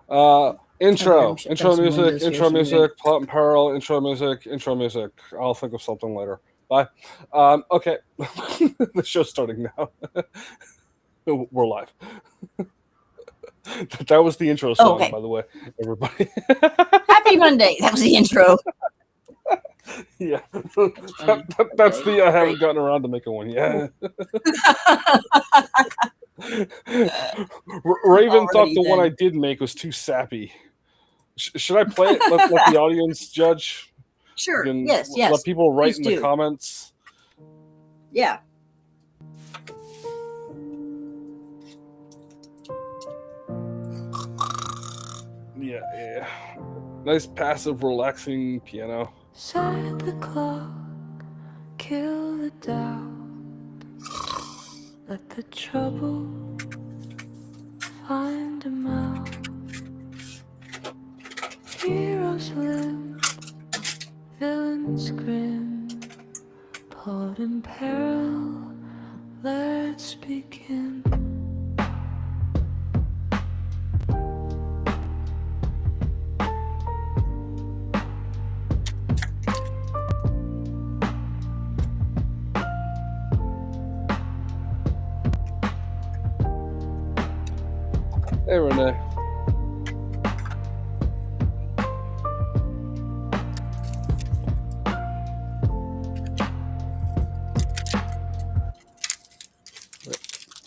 Intro, Shut down intro some music, windows here intro for a minute. music, plot and peril, intro music, intro music. I'll think of something later. Bye. Okay, the show's starting now. We're live. That was the intro Oh, song, okay. by the way, everybody. Happy Monday. That was the intro. Yeah, That's funny. that's Okay, the I haven't great. gotten around to making one. Yeah. Raven thought Already the one I then. did make was too sappy. Should I play it? Let the audience judge. You Sure. can Yes, let yes. people write Please in the do. comments. Yeah. Yeah, yeah. Nice passive, relaxing piano. Set the clock, kill the doubt. Let the trouble find a mouth. Heroes live, villains grin. Poet in peril, let's begin. Hey, Renee.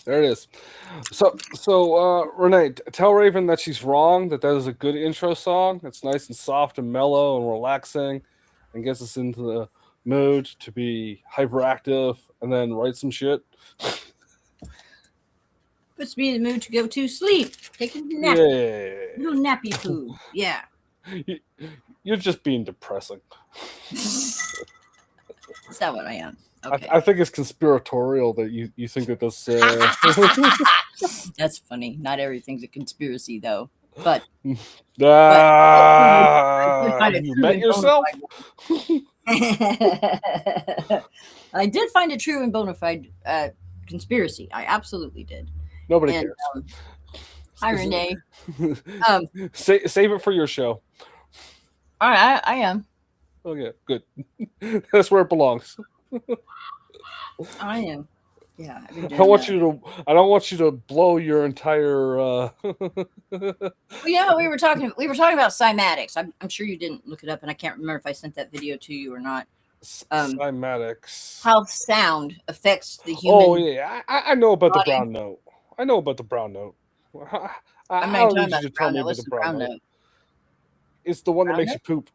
There it is. So, Renee, tell Raven that she's wrong. That is a good intro song. It's nice and soft and mellow and relaxing, and gets us into the mood to be hyperactive and then write some shit. Puts me in the mood to go to sleep. Take a nappy. Yeah, Little nappy poo. Yeah. you're just being depressing. Is that what I am? I, Okay. I think it's conspiratorial that you think that this. That's funny. Not everything's a conspiracy, though. But I did find Have a you true met and bona yourself? fide one. I did find a true and bona fide conspiracy. I absolutely did. Nobody And cares. hi, Renee. Um, Save it for your show. all right, I am. Okay, good. That's where it belongs. I am. Yeah, I've been I doing don't want that. you to. I don't want you to blow your entire. Well, yeah, we were talking about cymatics. I'm sure you didn't look it up, and I can't remember if I sent that video to you or not. cymatics. How sound affects the Oh human yeah, I know about the body. brown note. I know about the brown note. I, I'm I not even don't talking need about you the to tell brown me note. about What's the the brown brown note. note? It's the one that Brown makes note? you poop.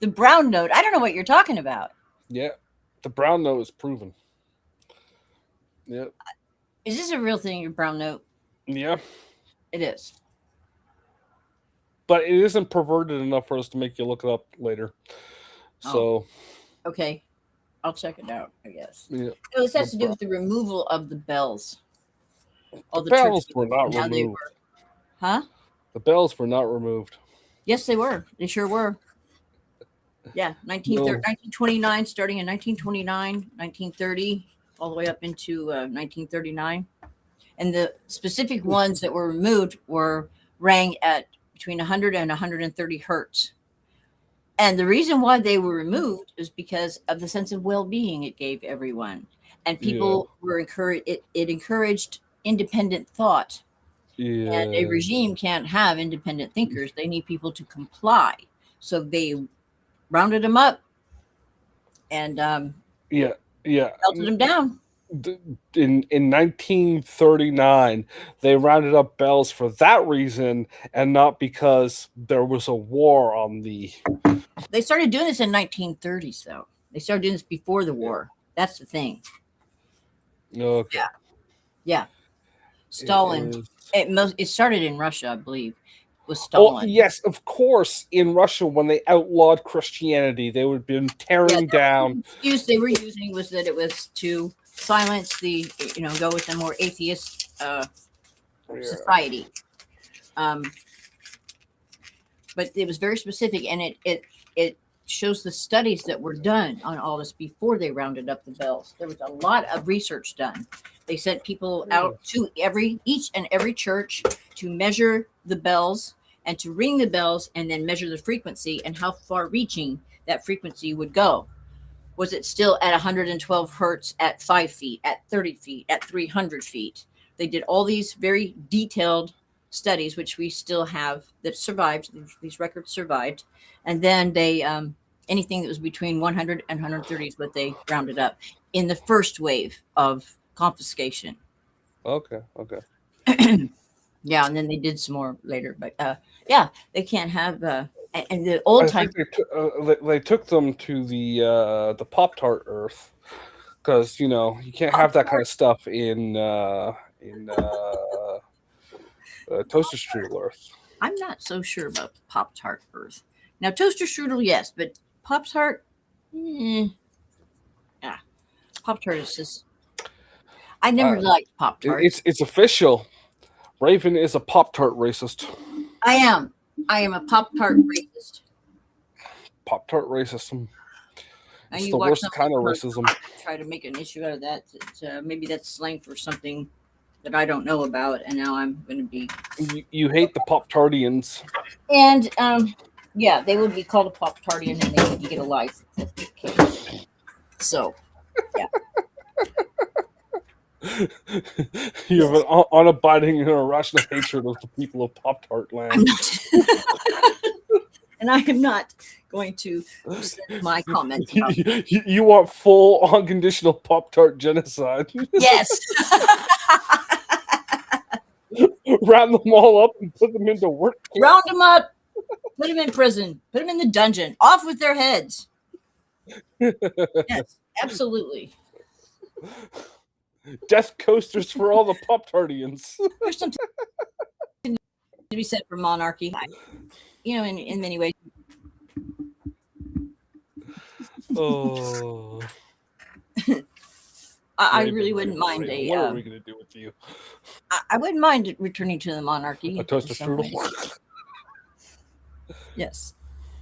The brown note. I don't know what you're talking about. Yeah, the brown note is proven. Yeah, Is this a real thing? Your brown note? yeah, It is. but it isn't perverted enough for us to make you look it up later. Oh, So okay. I'll check it out. I guess. yeah, No, this the has to do with the removal of the bells. the All the church bells were bells not and how they removed. were. Huh? The bells were not removed. Yes, they were. They sure were. Yeah, No. 1929, starting in 1929, 1930, all the way up into 1939. And the specific ones that were removed were rang at between 100 and 130 hertz. And the reason why they were removed is because of the sense of well-being it gave everyone. And Yeah. people were encouraged, it encouraged independent thought. And a Yeah. regime can't have independent thinkers. They need people to comply. So they rounded them up and Yeah. Yeah. melted them down. In 1939, they rounded up bells for that reason, and not because there was a war on the. They started doing this in 1930s, though. They started doing this before the Yeah. war. That's the thing. Okay. Yeah. Yeah. It Stalin. is. It started in Russia, I believe, with Oh Stalin. yes, of course. In Russia, when they outlawed Christianity, they would have been Yeah, tearing that was down. the excuse they were using was that it was to silence the, go with the more atheist society. Um, but it was very specific, and it shows the studies that were done on all this before they rounded up the bells. There was a lot of research done. They sent people out to each and every church to measure the bells and to ring the bells and then measure the frequency and how far reaching that frequency would go. Was it still at 112 hertz at 5 feet, at 30 feet, at 300 feet? They did all these very detailed studies, which we still have, that survived. These records survived. And then they, anything that was between 100 and 130 is what they rounded up in the first wave of confiscation. Okay. Yeah, and then they did some more later. But yeah, they can't have. And the old time, they took them to the Pop-Tart Earth because you can't have that kind of stuff in toaster strudel Earth. I'm not so sure about the Pop-Tart Earth. Now, toaster strudel, yes, but Pop-Tart, yeah, Pop-Tart is just. I never liked Pop-Tart. It's official. Raven is a Pop-Tart racist. I am a Pop-Tart racist. Pop-Tart racism. Now It's you the watch worst some kind of people racism. try to make an issue out of that. Maybe that's slang for something that I don't know about, and now I'm going to be. You hate the Pop-Tardians. And yeah, they would be called a Pop-Tardian, and they need to get a life. Okay. So, yeah. You have an unabiding and irrational hatred of the people of Pop-Tart land. And I am not going to send my comments about You want full, unconditional Pop-Tart genocide. Yes. Round them all up and put them into work camp. Round them up. Put them in prison. Put them in the dungeon. Off with their heads. Yes, absolutely. Death coasters for all the Pop-Tardians. There's something to be said for monarchy. In many ways. Oh. I really wouldn't mind What are we going to do with you? I wouldn't mind returning to the monarchy. A toaster strudel? Yes.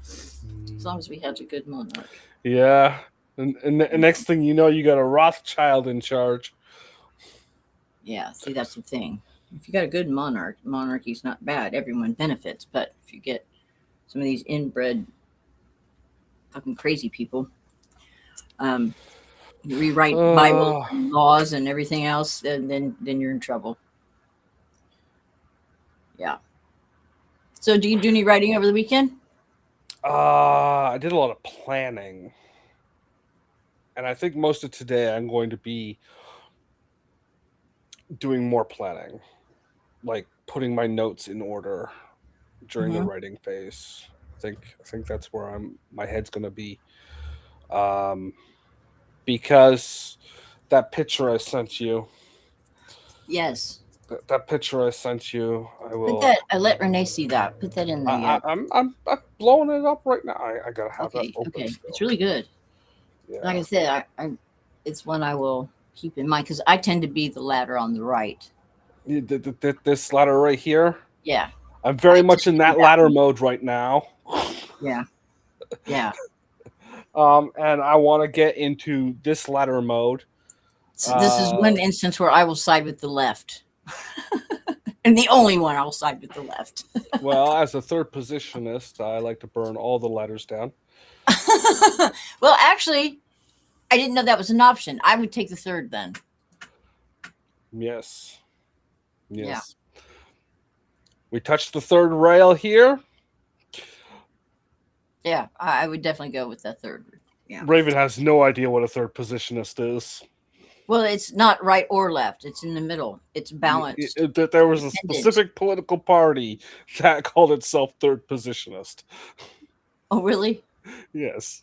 As long as we had a good monarch. Yeah. And the next thing you know, you got a Rothschild in charge. Yeah, see, that's the thing. If you got a good monarchy's not bad. Everyone benefits. But if you get some of these inbred fucking crazy people, rewrite Bible laws and everything else, then you're in trouble. Yeah. So do you do any writing over the weekend? I did a lot of planning. And I think most of today I'm going to be doing more planning. Like putting my notes in order during the writing phase. I think that's where my head's going to be. Because that picture I sent you. Yes. That picture I sent you, I will. Put that. I let Renee see that. Put that in the. I'm blowing it up right now. I gotta have that open. Okay, still. It's really good. Yeah. Like I said, it's one I will keep in mind because I tend to be the ladder on the right. This ladder right here. Yeah. I'm very much in that ladder mode right now. Yeah. Yeah. And I want to get into this ladder mode. So this is one instance where I will side with the left. And the only one I'll side with the left. Well, as a third positionist, I like to burn all the ladders down. Well, actually, I didn't know that was an option. I would take the third then. Yes. Yeah. We touched the third rail here. Yeah, I would definitely go with the third. Yeah. Raven has no idea what a third positionist is. Well, it's not right or left. It's in the middle. It's balanced. There was a specific political party that called itself third positionist. Oh, really? Yes.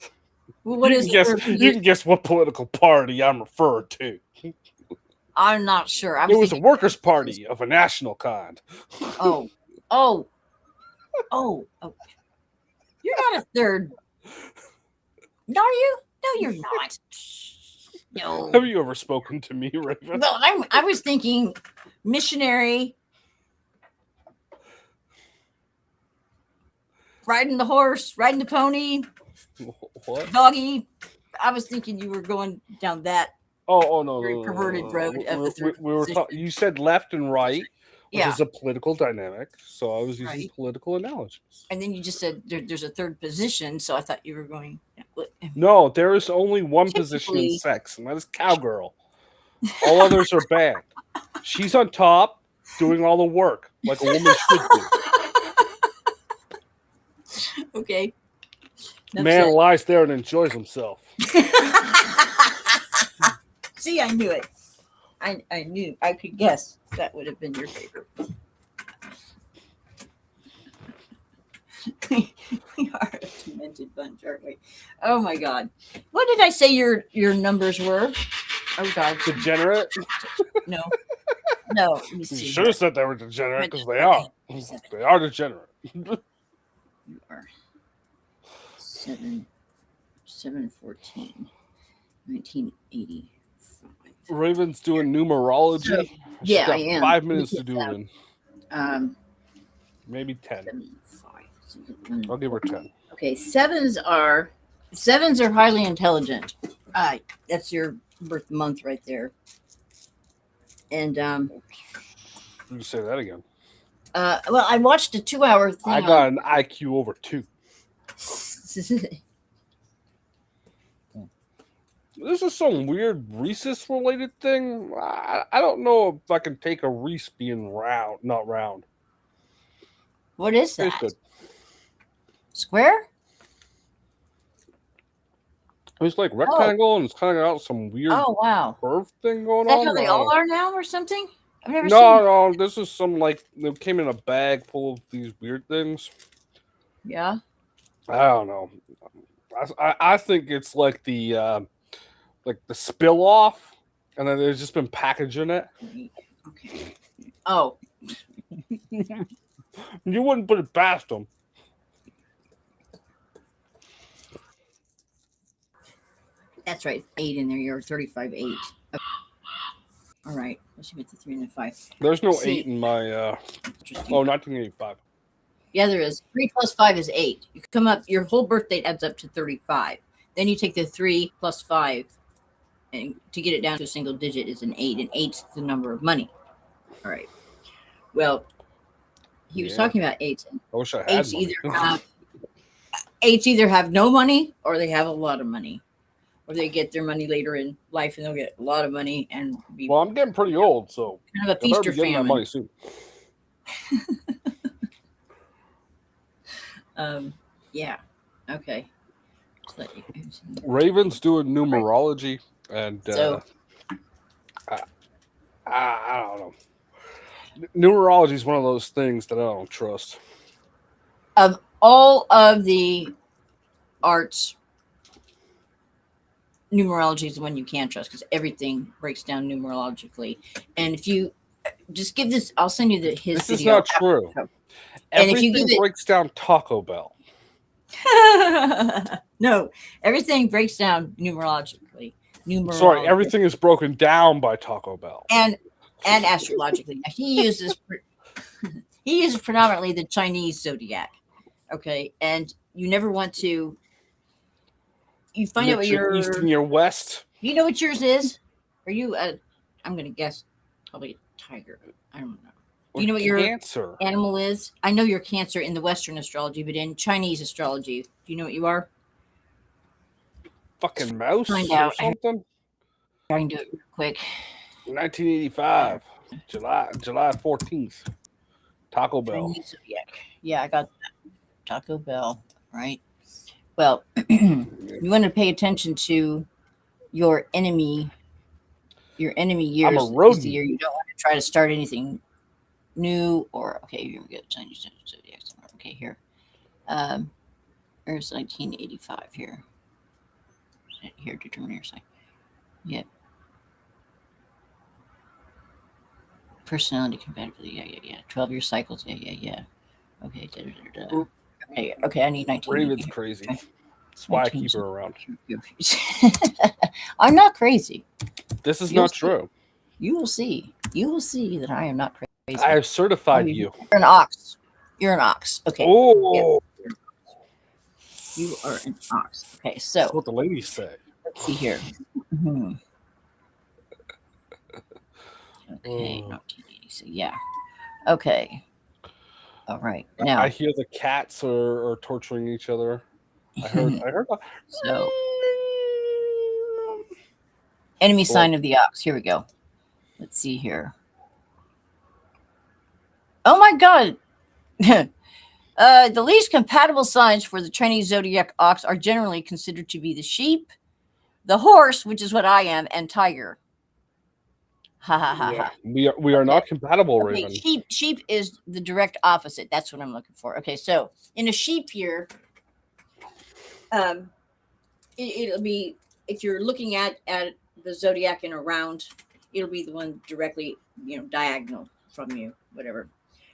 Well, what is you can guess what political party I'm referring to. I'm not sure. It was a workers' party of a national kind. Oh. You're not a third. Are you? No, you're not. No. Have you ever spoken to me, Raven? Well, I was thinking missionary, riding the horse, riding the pony, What? Doggy. I was thinking you were going down that Oh no, very no, no, no, perverted no, no. road of the third We were position. talking. You said left and right, which Yeah, is a political dynamic. So I was using right. political analogies. And then you just said there's a third position, so I thought you were going. No, there is only one position in Typically, sex, and that is cowgirl. All others are banned. She's on top, doing all the work, like a woman should do. okay. Enough Man said. lies there and enjoys himself. See, I knew it. I knew. I could guess that would have been your favorite. We are a demented bunch, aren't we? Oh my God! What did I say your numbers were? Oh God! Degenerate? No, no. Let me You see. should have said they were degenerate because they Okay. are. They are degenerate. You are 7/14, 1985. Raven's doing numerology. She's Yeah, got I am. 5 minutes to do it in. 7, Maybe 10. 5. I'll give her 10. Okay, sevens are highly intelligent. That's your birth month right there. And You say that again. well, I watched a 2-hour thing. I got an IQ over 2. This is some weird rhesus related thing. I don't know if I can take a Reese being round, not round. What is Tastes that? good. Square? It's like rectangle and it's kind of got some weird Oh wow! curve thing going Is that on. how they all are now, or something? I've never No, seen. no, this is some like it came in a bag full of these weird things. Yeah. I don't know. I think it's like the spill off, and then there's just been packaging it. Okay. Oh, You wouldn't put it past them. that's right. 8 in there. You're 35. 8. Okay. All right. Let's get the 3 and the 5. There's no See. 8 in my. Interesting. 1985. Yeah, there is. 3 plus 5 is 8. You come up. Your whole birth date adds up to 35. Then you take the 3 plus 5, and to get it down to a single digit is an 8, and 8's the number of money. All right. Well, he was talking about 8s. I wish I had Eights money. either have no money or they have a lot of money, or they get their money later in life and they'll get a lot of money and be Well, I'm getting pretty old, so kind of a I better feast be or getting that famine. money soon. Yeah. Okay. Raven's doing numerology, and So- I don't know. Numerology is one of those things that I don't trust. Of all of the arts, numerology is the one you can't trust because everything breaks down numerologically. And if you just give this, I'll send you his This is video. not true. And if you Everything give it- breaks down Taco Bell. No, everything breaks down numerologically. Sorry, everything is broken down by Taco Bell. and astrologically. Now, he uses predominantly the Chinese zodiac. Okay, and you never want to. You find out what Mix your your. east and your west. You know what yours is? Are you? I'm gonna guess probably a tiger. I don't know. Do you know what your Cancer? animal is? I know you're Cancer in the Western astrology, but in Chinese astrology, do you know what you are? Fucking mouse Find or out. something? I can do it real quick. 1985, July 14th. Taco Bell. Chinese zodiac. Yeah, I got that. Taco Bell, right? Well, you want to pay attention to your enemy. Your enemy years I'm a is the rodent. year you don't want to try to start anything new or okay. Here we go. Chinese zodiac. Okay, here. There's 1985 here. Here, determine your sign. Yeah. Personality compatibility. Yeah. 12-year cycles. Yeah. Okay. Okay. I need 19. Raven's crazy. That's why I keep her around. I'm not crazy. This is You'll not see. true. You will see. You will see that I am not crazy. I have certified Oh, you. You're an ox. You're an ox. Okay. Oh, You are an ox. Okay, That's so what the ladies say. let's see here. Mhm. Okay, Oh. 1980. So yeah. Okay. All right. I Now, hear the cats are torturing each other. I heard. so enemy Blood. sign of the ox. Here we go. Let's see here. Oh my God. The least compatible signs for the Chinese zodiac ox are generally considered to be the sheep, the horse, which is what I am, and tiger. Ha ha ha Yeah, ha. we are Okay. not compatible, Okay, Raven. sheep is the direct opposite. That's what I'm looking for. Okay, so in a sheep year, it'll be, if you're looking at the zodiac in a round, it'll be the one directly, diagonal from you, whatever.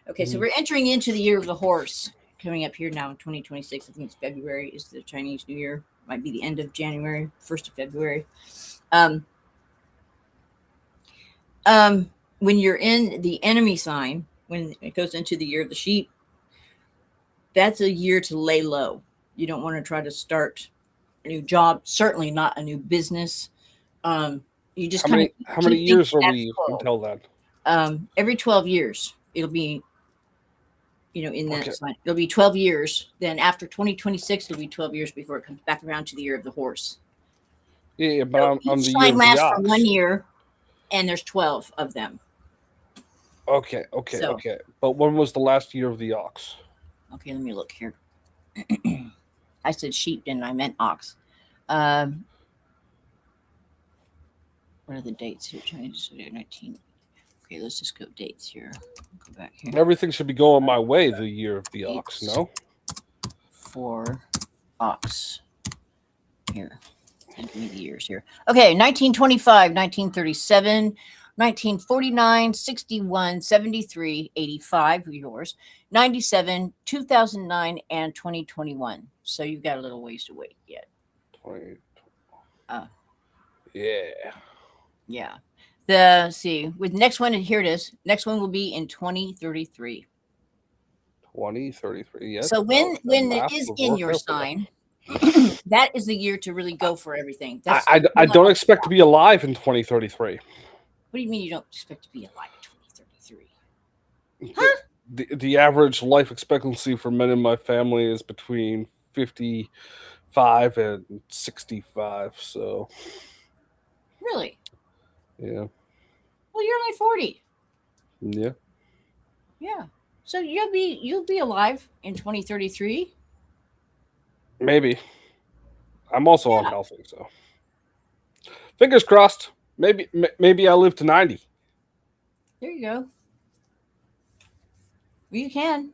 Okay, so Mhm. we're entering into the year of the horse coming up here now in 2026. I think it's February is the Chinese New Year. Might be the end of January, 1st of February. Um, when you're in the enemy sign, when it goes into the year of the sheep, that's a year to lay low. You don't want to try to start a new job, certainly not a new business. You just kind of How many keep things years are status we quo. until then? Every 12 years, it'll be, in that Okay. sign. It'll be 12 years. Then after 2026, it'll be 12 years before it comes back around to the year of the horse. Yeah, but So I'm each the year sign of the lasts for 1 ox. year, and there's 12 of them. Okay. So, But when was the last year of the ox? okay, let me look here. I said sheep, didn't I? I meant ox. What are the dates here? Chinese 19. Okay, let's just go dates here. Go back here. Everything should be going my way. The year of the ox. No. For ox. Here. Give me the years here. Okay, 1925, 1937, 1949, 61, 73, 85, yours, 97, 2009, and 2021. So you've got a little ways to wait yet. 20. Uh, Yeah. yeah. See, with next one, here it is. Next one will be in 2033. 2033. Yes. So when it is in your Careful. sign, that is the year to really go for everything. That's I don't expect to be alive in 2033. What do you mean you don't expect to be alive in 2033? Huh? The average life expectancy for men in my family is between 55 and 65. So Really? yeah. Well, you're only 40. Yeah. Yeah. So you'll be alive in 2033. Maybe. I'm also Yeah. unhealthy, so fingers crossed. Maybe I live to 90. There you go. Well, you can.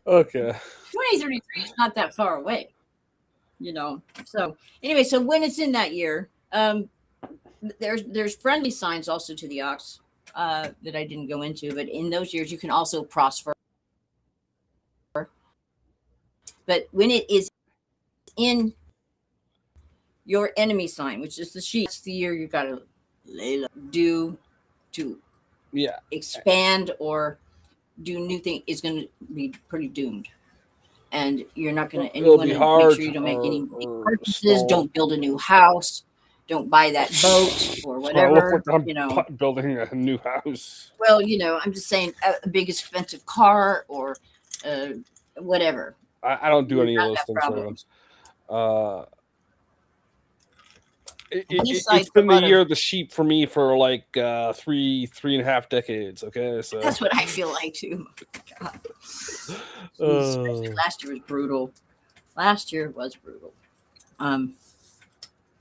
Okay. 2033 is not that far away. So anyway, so when it's in that year, there's friendly signs also to the ox that I didn't go into, but in those years you can also prosper. But when it is in your enemy sign, which is the sheep, that's the year you got to do to expand or do new thing is going to be pretty doomed. And you're not going to, and you want to make sure you don't make any big purchases, don't build a new house, don't buy that boat or whatever. So I look like I'm building a new house. Well, I'm just saying a big expensive car or whatever. I don't do any of those things. It's been the year of the sheep for me for like 3.5 decades. Okay, so that's what I feel like too. Last year was brutal.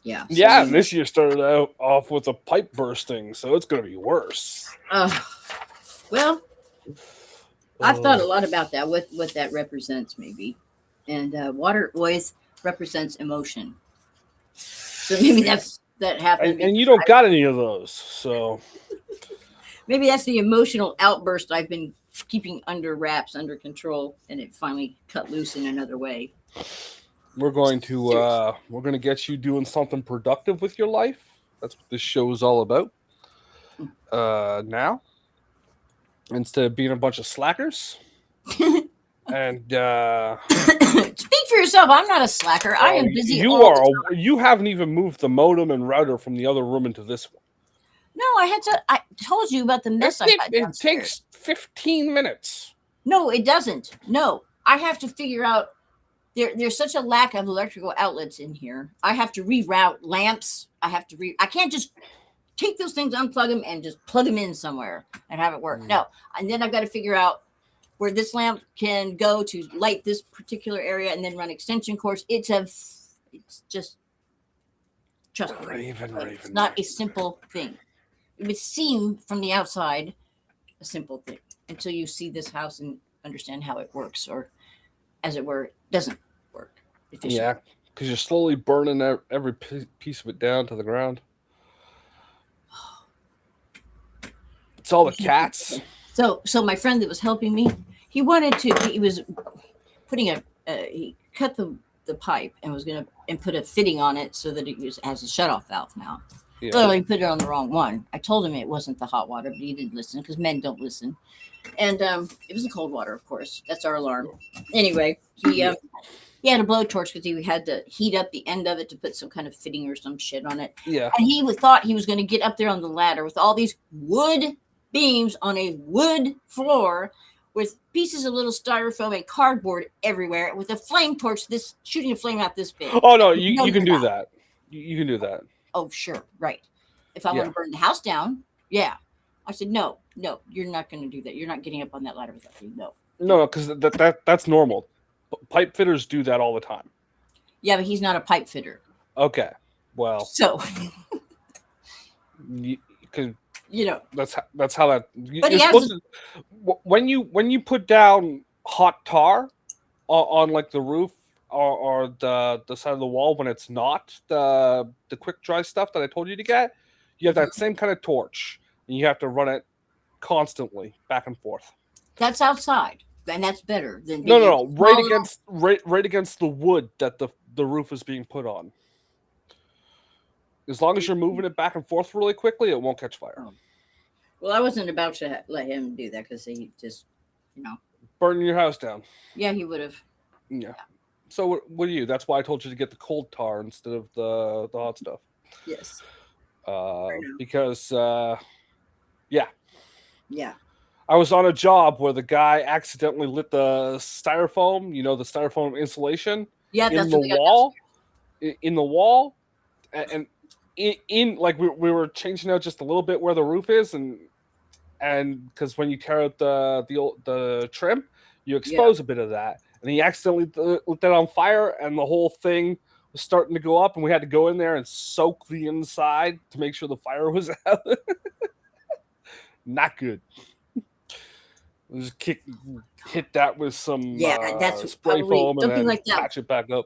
Yeah. Yeah, and this year started out off with a pipe bursting, so it's going to be worse. Well, I've thought a lot about that. What that represents, maybe, and water always represents emotion. So maybe that happened. And you don't got any of those, so maybe that's the emotional outburst I've been keeping under wraps, under control, and it finally cut loose in another way. We're going to get you doing something productive with your life. That's what this show is all about. now instead of being a bunch of slackers. And Speak for yourself. I'm not a slacker. I am busy you all the are. time. You haven't even moved the modem and router from the other room into this one. No, I had to. I told you about the mess I got It downstairs. takes 15 minutes. No, it doesn't. No, I have to figure out. There's such a lack of electrical outlets in here. I have to reroute lamps. I can't just take those things, unplug them, and just plug them in somewhere and have it work. No, and then I've got to figure out where this lamp can go to light this particular area, and then run extension cords. It's just trust me. Raven. It's not a simple thing. It would seem from the outside a simple thing until you see this house and understand how it works, or as it were, it doesn't work efficiently. Yeah, because you're slowly burning every piece of it down to the ground. It's all the cats. So my friend that was helping me, he was putting he cut the pipe and was gonna and put a fitting on it so that has a shutoff valve now. Yeah. So he put it on the wrong one. I told him it wasn't the hot water, but he didn't listen because men don't listen. And it was the cold water, of course. That's our alarm. Anyway, he had a blowtorch because he had to heat up the end of it to put some kind of fitting or some shit on it. Yeah. And he thought he was going to get up there on the ladder with all these wood beams on a wood floor with pieces of little styrofoam and cardboard everywhere with a flame torch shooting a flame out this big. Oh no, you can do that. You can do that. Oh, sure. Right. If I want to burn the house down, yeah. I said, no, you're not going to do that. You're not getting up on that ladder with that thing. No, because that's normal. Pipe fitters do that all the time. Yeah, but he's not a pipe fitter. Okay, well, so that's how that. But you're supposed to, when you put down hot tar on like the roof or the side of the wall when it's not the quick dry stuff that I told you to get, you have that same kind of torch and you have to run it constantly back and forth. That's outside, and that's better than no right against the wood that the roof is being put on. As long as you're moving it back and forth really quickly, it won't catch fire. Well, I wasn't about to let him do that because he just burning your house down. Yeah, he would have. Yeah. So what do you? That's why I told you to get the cold tar instead of the hot stuff. Yes. Because yeah. I was on a job where the guy accidentally lit the styrofoam, the styrofoam insulation in the wall, and in like we were changing out just a little bit where the roof is, and because when you tear out the trim, you expose a bit of that, and he accidentally lit that on fire, and the whole thing was starting to go up, and we had to go in there and soak the inside to make sure the fire was out. Not good. Just hit that with some that's spray foam and then like patch it back up.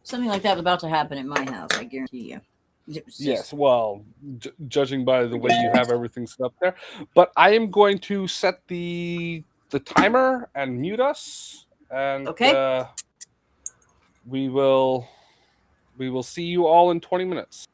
Something like that was about to happen at my house, I guarantee you. Yes, well, judging by the way you have everything set up there. But I am going to set the timer and mute us. And we will see you all in 20 minutes.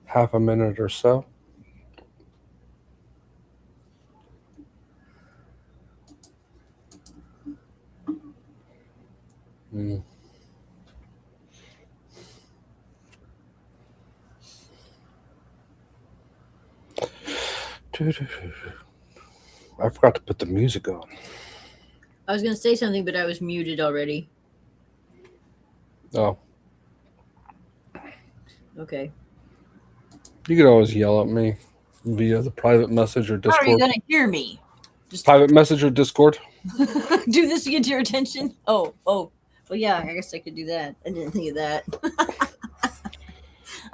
half a minute or so. Mm. I forgot to put the music on. I was going to say something, but I was muted already. Oh, Okay. you can always yell at me via the private message or How are you Discord. going to hear me? Just Private message or Discord. do this to get your attention? Oh. Well, yeah, I guess I could do that. I didn't think of that.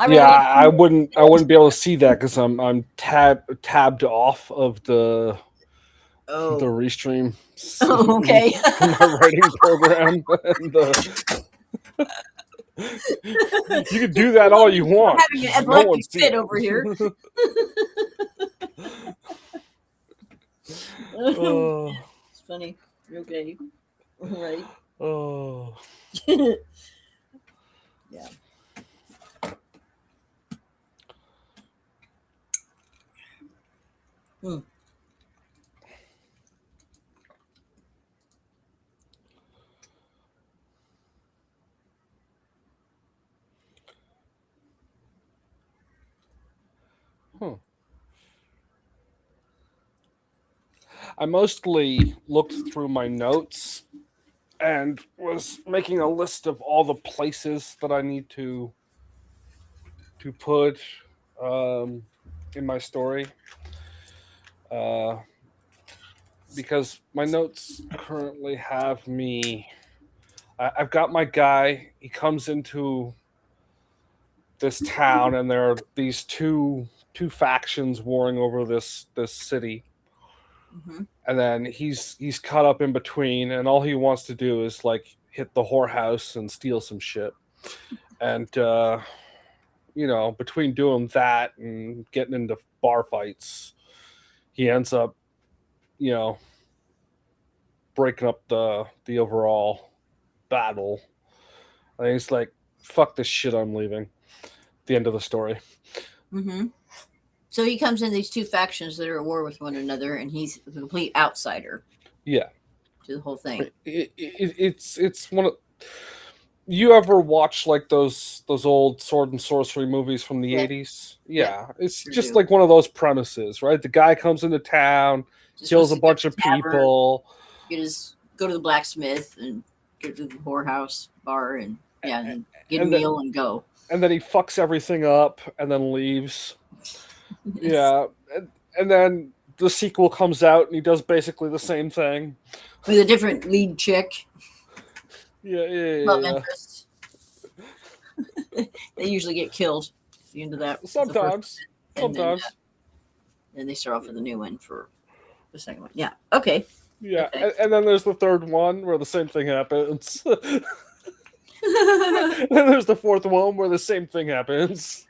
Yeah, I wouldn't be able to see that because I'm tabbed off of the Oh. restream Oh, okay. from my writing program. And you can do that all you want. I'm having an No one epileptic sees fit it. over here. Oh, It's funny. Okay. All right. oh. Yeah. Hmm. Huh. I mostly looked through my notes and was making a list of all the places that I need to put um, in my story, uh, because my notes currently have me. I've got my guy. He comes into this town, and there are these two factions warring over this city, Mm-hmm. and then he's caught up in between, and all he wants to do is like hit the whorehouse and steal some shit, and between doing that and getting into bar fights, he ends up, you know, breaking up the overall battle. And he's like, "Fuck this shit, I'm leaving." The end of the story. Mm-hmm. So he comes in these two factions that are at war with one another, and he's a complete outsider Yeah, to the whole thing. it's one of. You ever watch like those old sword and sorcery movies from the Yeah. 80s? Yeah. Yeah, it's Sure just do. like one of those premises, right? The guy comes into town, Just kills wants a to go bunch to of the tavern, people. go to the blacksmith and get to the whorehouse bar and and get a and then meal and go. and then he fucks everything up and then leaves. Yes. Yeah, and then the sequel comes out and he does basically the same thing. With a different lead chick, love Yeah. interest. They usually get killed at the end of that. The first, Sometimes, and sometimes. then they start off with a new one for the second one. Yeah. Okay. Yeah, Okay. and then there's the third one where the same thing happens. And then there's the fourth one where the same thing happens.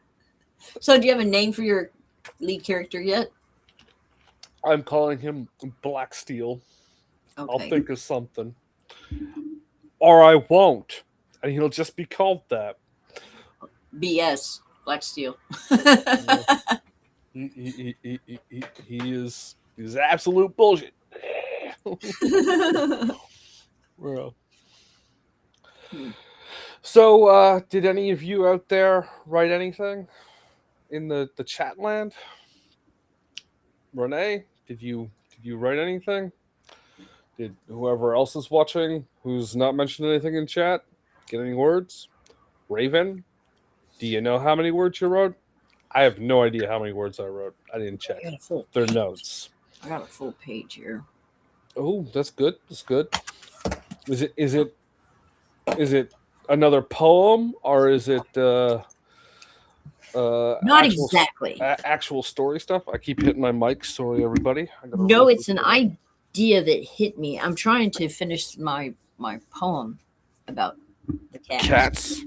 So, do you have a name for your lead character yet? I'm calling him Black Steel. Okay. I'll think of something. Or I won't. And he'll just be called that. BS. Black Steel. He's absolute bullshit. Well. So, did any of you out there write anything in the chat land? Renee, did you write anything? Did whoever else is watching who's not mentioned anything in chat get any words? Raven, do you know how many words you wrote? I have no idea how many words I wrote. I didn't check. I got a full Their page. notes. I got a full page here. Oh, that's good. That's good. Is it another poem or is it Not exactly. actual story stuff? I keep hitting my mic. Sorry, everybody. No, it's an idea that hit me. I'm trying to finish my poem about the cats.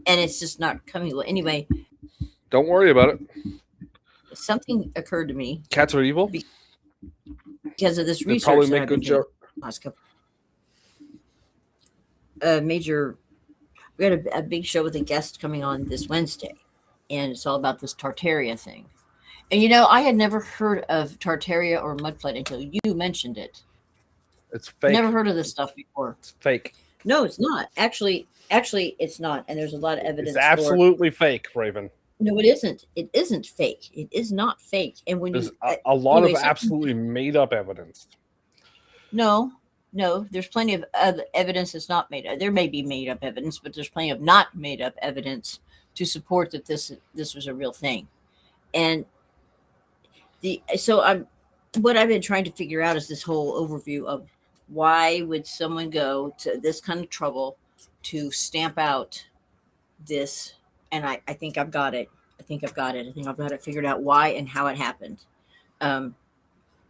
And it's just not coming. Anyway, don't worry about it. Something occurred to me. Cats are evil because of this research. Probably make good jokes. Last couple. We had a big show with a guest coming on this Wednesday. and it's all about this Tartaria thing. And I had never heard of Tartaria or mudflat until you mentioned it. It's fake. Never heard of this stuff before. It's fake. No, it's not. Actually, it's not. And there's a lot of evidence It's absolutely fake, Raven. No, it isn't. It isn't fake. It is not fake. And when There's you a lot anyway, of absolutely made up evidence. no, there's plenty of evidence that's not made up. There may be made up evidence, but there's plenty of not made up evidence to support that this was a real thing. And what I've been trying to figure out is this whole overview of why would someone go to this kind of trouble to stamp out this. And I think I've got it. I think I've got it figured out why and how it happened. And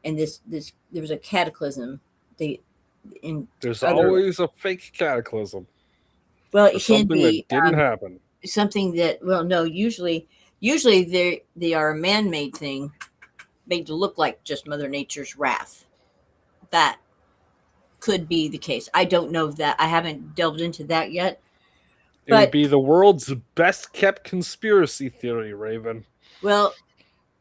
this there was a cataclysm. There's always a fake cataclysm. Well, it can Something be that didn't happen. something that no, usually they are a man-made thing, made to look like just Mother Nature's wrath. That could be the case. I don't know that. I haven't delved into that yet. It would be the world's best kept conspiracy theory, Raven. Well,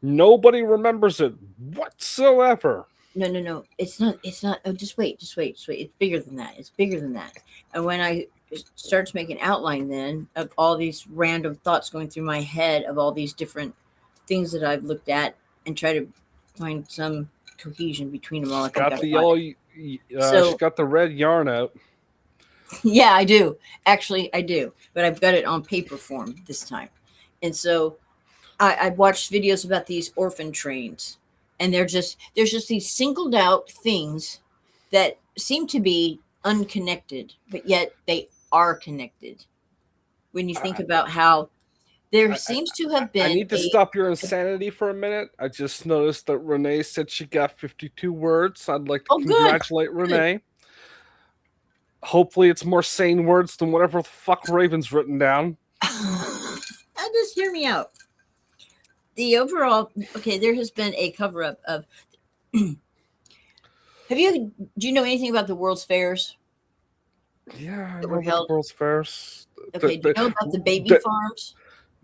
nobody remembers it whatsoever. No. It's not. Oh, just wait. It's bigger than that. And when I start to make an outline then of all these random thoughts going through my head of all these different things that I've looked at and try to find some cohesion between them all. She's got the yellow. She's got the red yarn out. Yeah, I do. Actually, I do. But I've got it on paper form this time. And so I've watched videos about these orphan trains. And there's just these singled out things that seem to be unconnected, but yet they are connected. When you think about how there seems to have been. I need to stop your insanity for a minute. I just noticed that Renee said she got 52 words. I'd like to congratulate Renee. Good. Hopefully it's more sane words than whatever the fuck Raven's written down. Just hear me out. The overall, there has been a cover-up of. Do you know anything about the World's Fairs? Yeah, I know about the World's Fairs. Okay, do you know about the baby farms?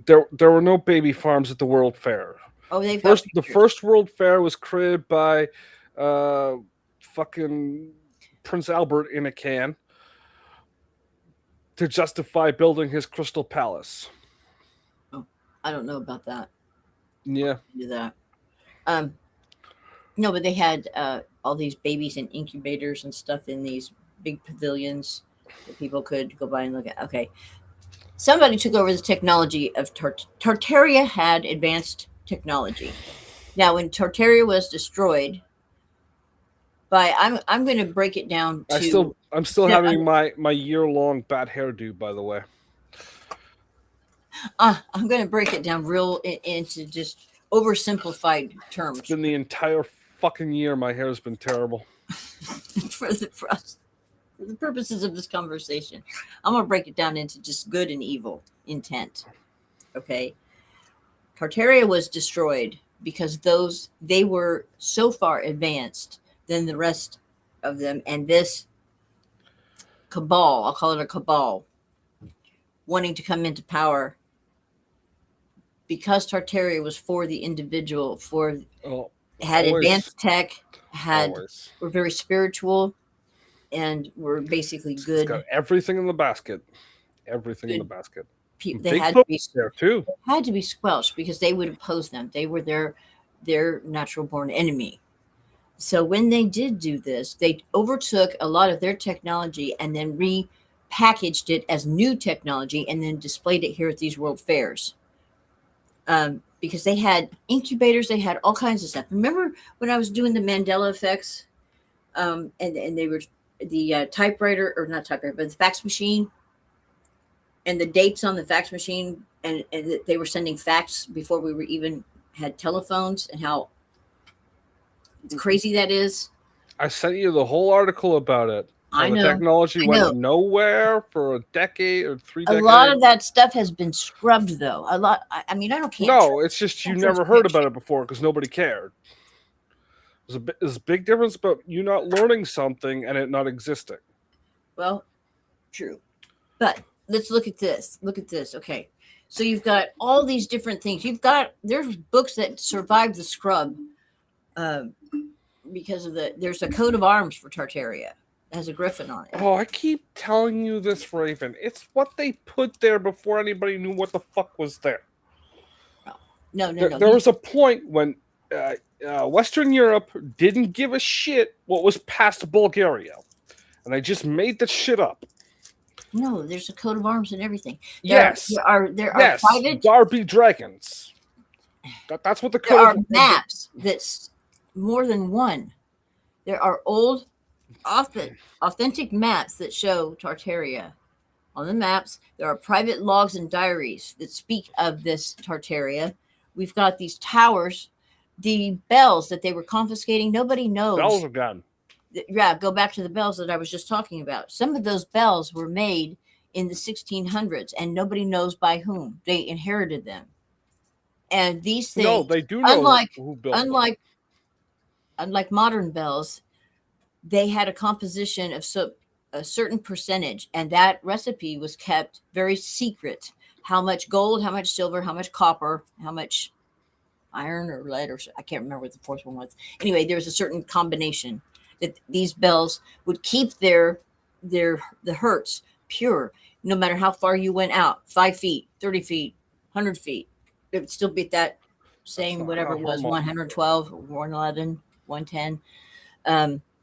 There were no baby farms at the World Fair. Oh, the first World Fair was created by fucking Prince Albert in a can to justify building his Crystal Palace. Oh, I don't know about that. Yeah. Do that. No, but they had all these babies in incubators and stuff in these big pavilions that people could go by and look at. Okay. Somebody took over the technology of Tartaria had advanced technology. Now, when Tartaria was destroyed, I'm going to break it down to. I'm still having my year-long bad hairdo, by the way. I'm going to break it down into just oversimplified terms. It's been the entire fucking year my hair's been terrible. For the purposes of this conversation, I'm going to break it down into just good and evil intent. Okay? Tartaria was destroyed because they were so far advanced than the rest of them, and this cabal, I'll call it a cabal, wanting to come into power because Tartaria was for the individual, had advanced tech, were very spiritual, and were basically good. It's got everything in the basket. Everything in the basket. They had to be there too. Had to be squelched because they would oppose them. They were their natural born enemy. So when they did do this, they overtook a lot of their technology and then repackaged it as new technology and then displayed it here at these world fairs. Because they had incubators, they had all kinds of stuff. Remember when I was doing the Mandela effects, and they were the typewriter, or not typewriter, but the fax machine, and the dates on the fax machine, and they were sending fax before we were even had telephones, and how crazy that is. I sent you the whole article about it. I know. The technology went nowhere for a decade or 3 decades. A lot of that stuff has been scrubbed, though. A lot. I mean, I don't care. No, it's just you never heard about it before because nobody cared. There's a big difference about you not learning something and it not existing. Well, true. But let's look at this. Okay. So you've got all these different things. There's books that survived the scrub because of there's a coat of arms for Tartaria. It has a griffin on it. Oh, I keep telling you this, Raven. It's what they put there before anybody knew what the fuck was there. No. There was a point when Western Europe didn't give a shit what was past Bulgaria, and they just made that shit up. No, there's a coat of arms and everything. There are private Darby dragons. That's what the coat there of are maps that's more than one. There are old, authentic maps that show Tartaria. On the maps, there are private logs and diaries that speak of this Tartaria. We've got these towers, the bells that they were confiscating. Nobody knows. bells are gone. Yeah, go back to the bells that I was just talking about. Some of those bells were made in the 1600s, and nobody knows by whom. They inherited them. And these things, No, they do know who built them. Unlike modern bells, they had a composition of a certain percentage, and that recipe was kept very secret. How much gold, how much silver, how much copper, how much iron or lead, or I can't remember what the fourth one was. Anyway, there was a certain combination that these bells would keep the hertz pure, no matter how far you went out, 5 feet, 30 feet, 100 feet. It would still be at that same, whatever it was, 112, 111, 110.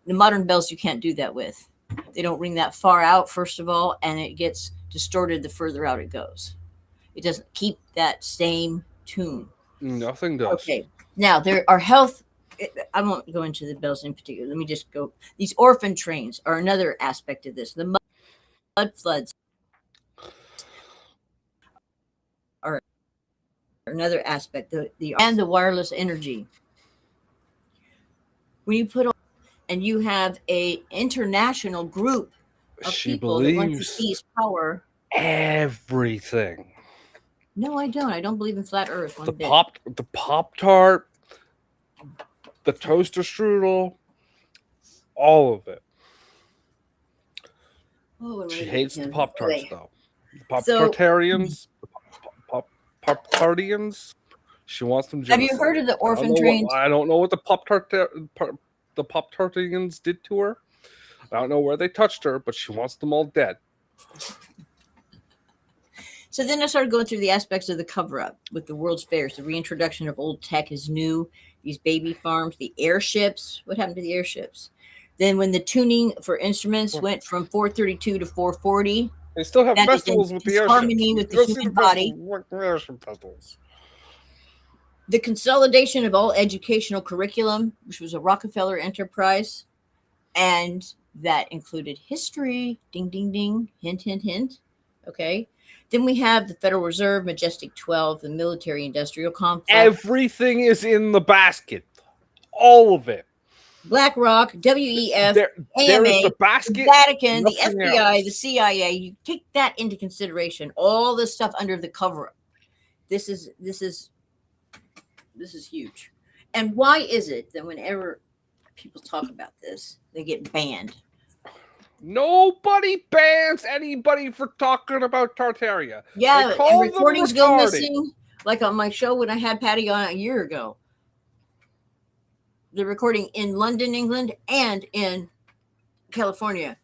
The modern bells you can't do that with. They don't ring that far out, first of all, and it gets distorted the further out it goes. It doesn't keep that same tune. Nothing does. Okay. Now, there are health. I won't go into the bells in particular. Let me just go. These orphan trains are another aspect of this. The mud floods are another aspect. And the wireless energy. When you put on, and you have a international group of people that want to seize power. Everything. No, I don't. I don't believe in flat Earth. The Pop-Tart, the toaster strudel, all of it. Oh, she hates the Pop-Tarts, though. The Pop-Tartarians, Pop-Tartians, she wants them. Have you heard of the orphan trains? I don't know what the Pop-Tartians did to her. I don't know where they touched her, but she wants them all dead. So then I started going through the aspects of the cover-up with the World's Fairs. The reintroduction of old tech is new. These baby farms, the airships. What happened to the airships? Then when the tuning for instruments went from 432 to 440. They still have festivals with the airships. Harmony with the human body. The consolidation of all educational curriculum, which was a Rockefeller enterprise. And that included history. Ding, ding, ding. Hint, hint, hint. Okay. Then we have the Federal Reserve, Majestic 12, the military-industrial complex. Everything is in the basket. All of it. BlackRock, WEF, AMA, the basket, Vatican, the FBI, else. The CIA. You take that into consideration. All this stuff under the cover-up. This is huge. And why is it that whenever people talk about this, they get banned? Nobody bans anybody for talking about Tartaria. Yeah, and recordings go missing. Like on my show when I had Patty on a year ago. The recording in London, England, and in California.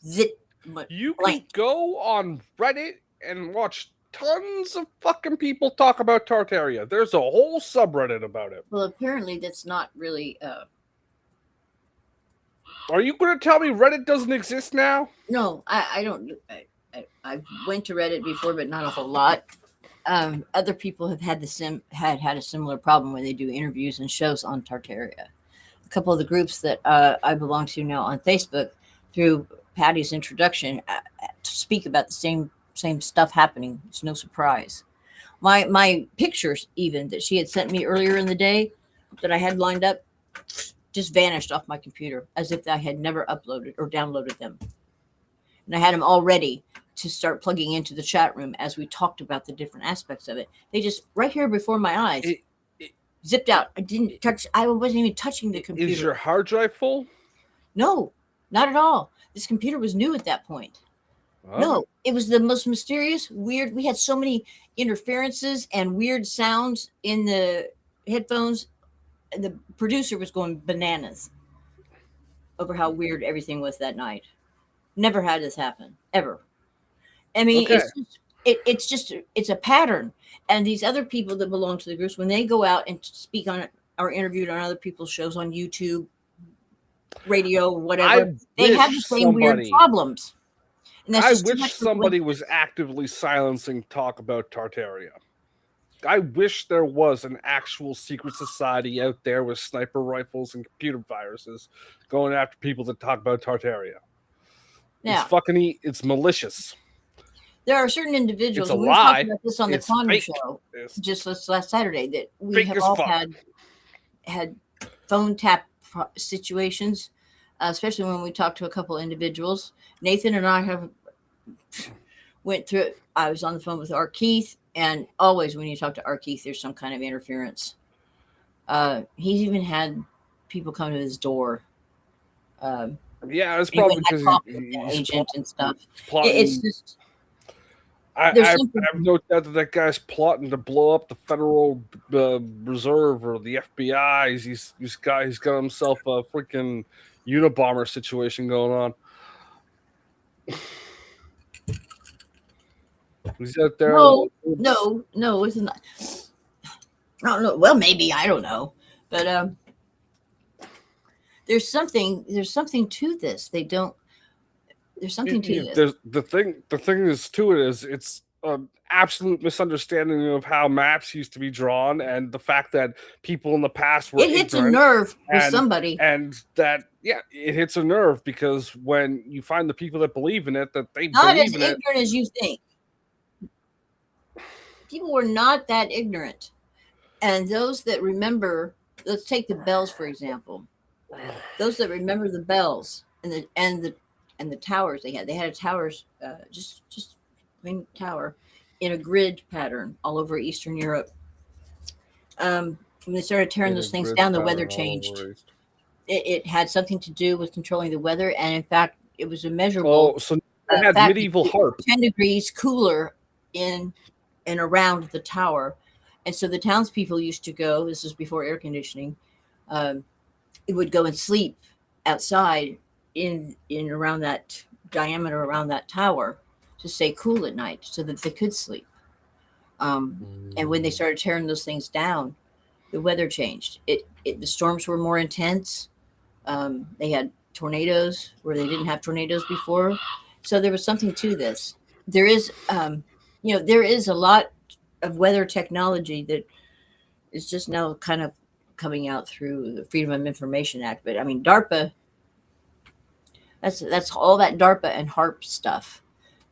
You can go on Reddit and watch tons of fucking people talk about Tartaria. There's a whole subreddit about it. Well, apparently that's not really... Are you going to tell me Reddit doesn't exist now? No, I don't. I went to Reddit before, but not a whole lot. Other people have had had a similar problem when they do interviews and shows on Tartaria. A couple of the groups that I belong to now on Facebook, through Patty's introduction, to speak about the same stuff happening. It's no surprise. My pictures, even that she had sent me earlier in the day, that I had lined up, just vanished off my computer as if I had never uploaded or downloaded them. And I had them all ready to start plugging into the chat room as we talked about the different aspects of it. They just, right here before my eyes, zipped out. I wasn't even touching the computer. Is your hard drive full? No, not at all. This computer was new at that point. Oh. No, it was the most mysterious, weird. We had so many interferences and weird sounds in the headphones. The producer was going bananas over how weird everything was that night. Never had this happen ever. I mean, Okay. it's a pattern. And these other people that belong to the groups, when they go out and speak on or interviewed on other people's shows on YouTube, radio, whatever, they have the same weird problems. And that's I just too wish much somebody was actively silencing talk about Tartaria. I wish there was an actual secret society out there with sniper rifles and computer viruses going after people that talk about Tartaria. Yeah. It's malicious. There are certain individuals. It's a we lie. were talking about this on the It's Connor fake. show It's just last Saturday that we fake have as all fuck. had phone tap situations, especially when we talked to a couple individuals. Nathan and I have went through it. I was on the phone with R. Keith, and always when you talk to R. Keith, there's some kind of interference. He's even had people come to his door. Yeah, it's probably because he's agent and stuff. Plotting. It's just. I have no doubt that guy's plotting to blow up the Federal Reserve or the FBI. He's got himself a freaking Unabomber situation going on. He's out there. No, it's not. I don't know. Well, maybe, I don't know, but there's something to this. There's something to this. The thing is to it is it's an absolute misunderstanding of how maps used to be drawn, and the fact that people in the past were it hits a nerve with somebody, and that it hits a nerve because when you find the people that believe in it, that they not believe as in ignorant as you think. People were not that ignorant, and those that remember. Let's take the bells for example. Those that remember the bells and the towers they had a towers, just main tower in a grid pattern all over Eastern Europe. When they started tearing those things down, the weather changed. It had something to do with controlling the weather, and in fact, it was a measurable. Oh, so they had medieval harp. 10 degrees cooler in and around the tower, and so the townspeople used to go. This is before air conditioning. It would go and sleep outside in around that diameter around that tower to stay cool at night so that they could sleep. And when they started tearing those things down, the weather changed. The storms were more intense. They had tornadoes where they didn't have tornadoes before. So there was something to this. There is, there is a lot of weather technology that is just now kind of coming out through the Freedom of Information Act. But I mean, DARPA, that's all that DARPA and HARP stuff.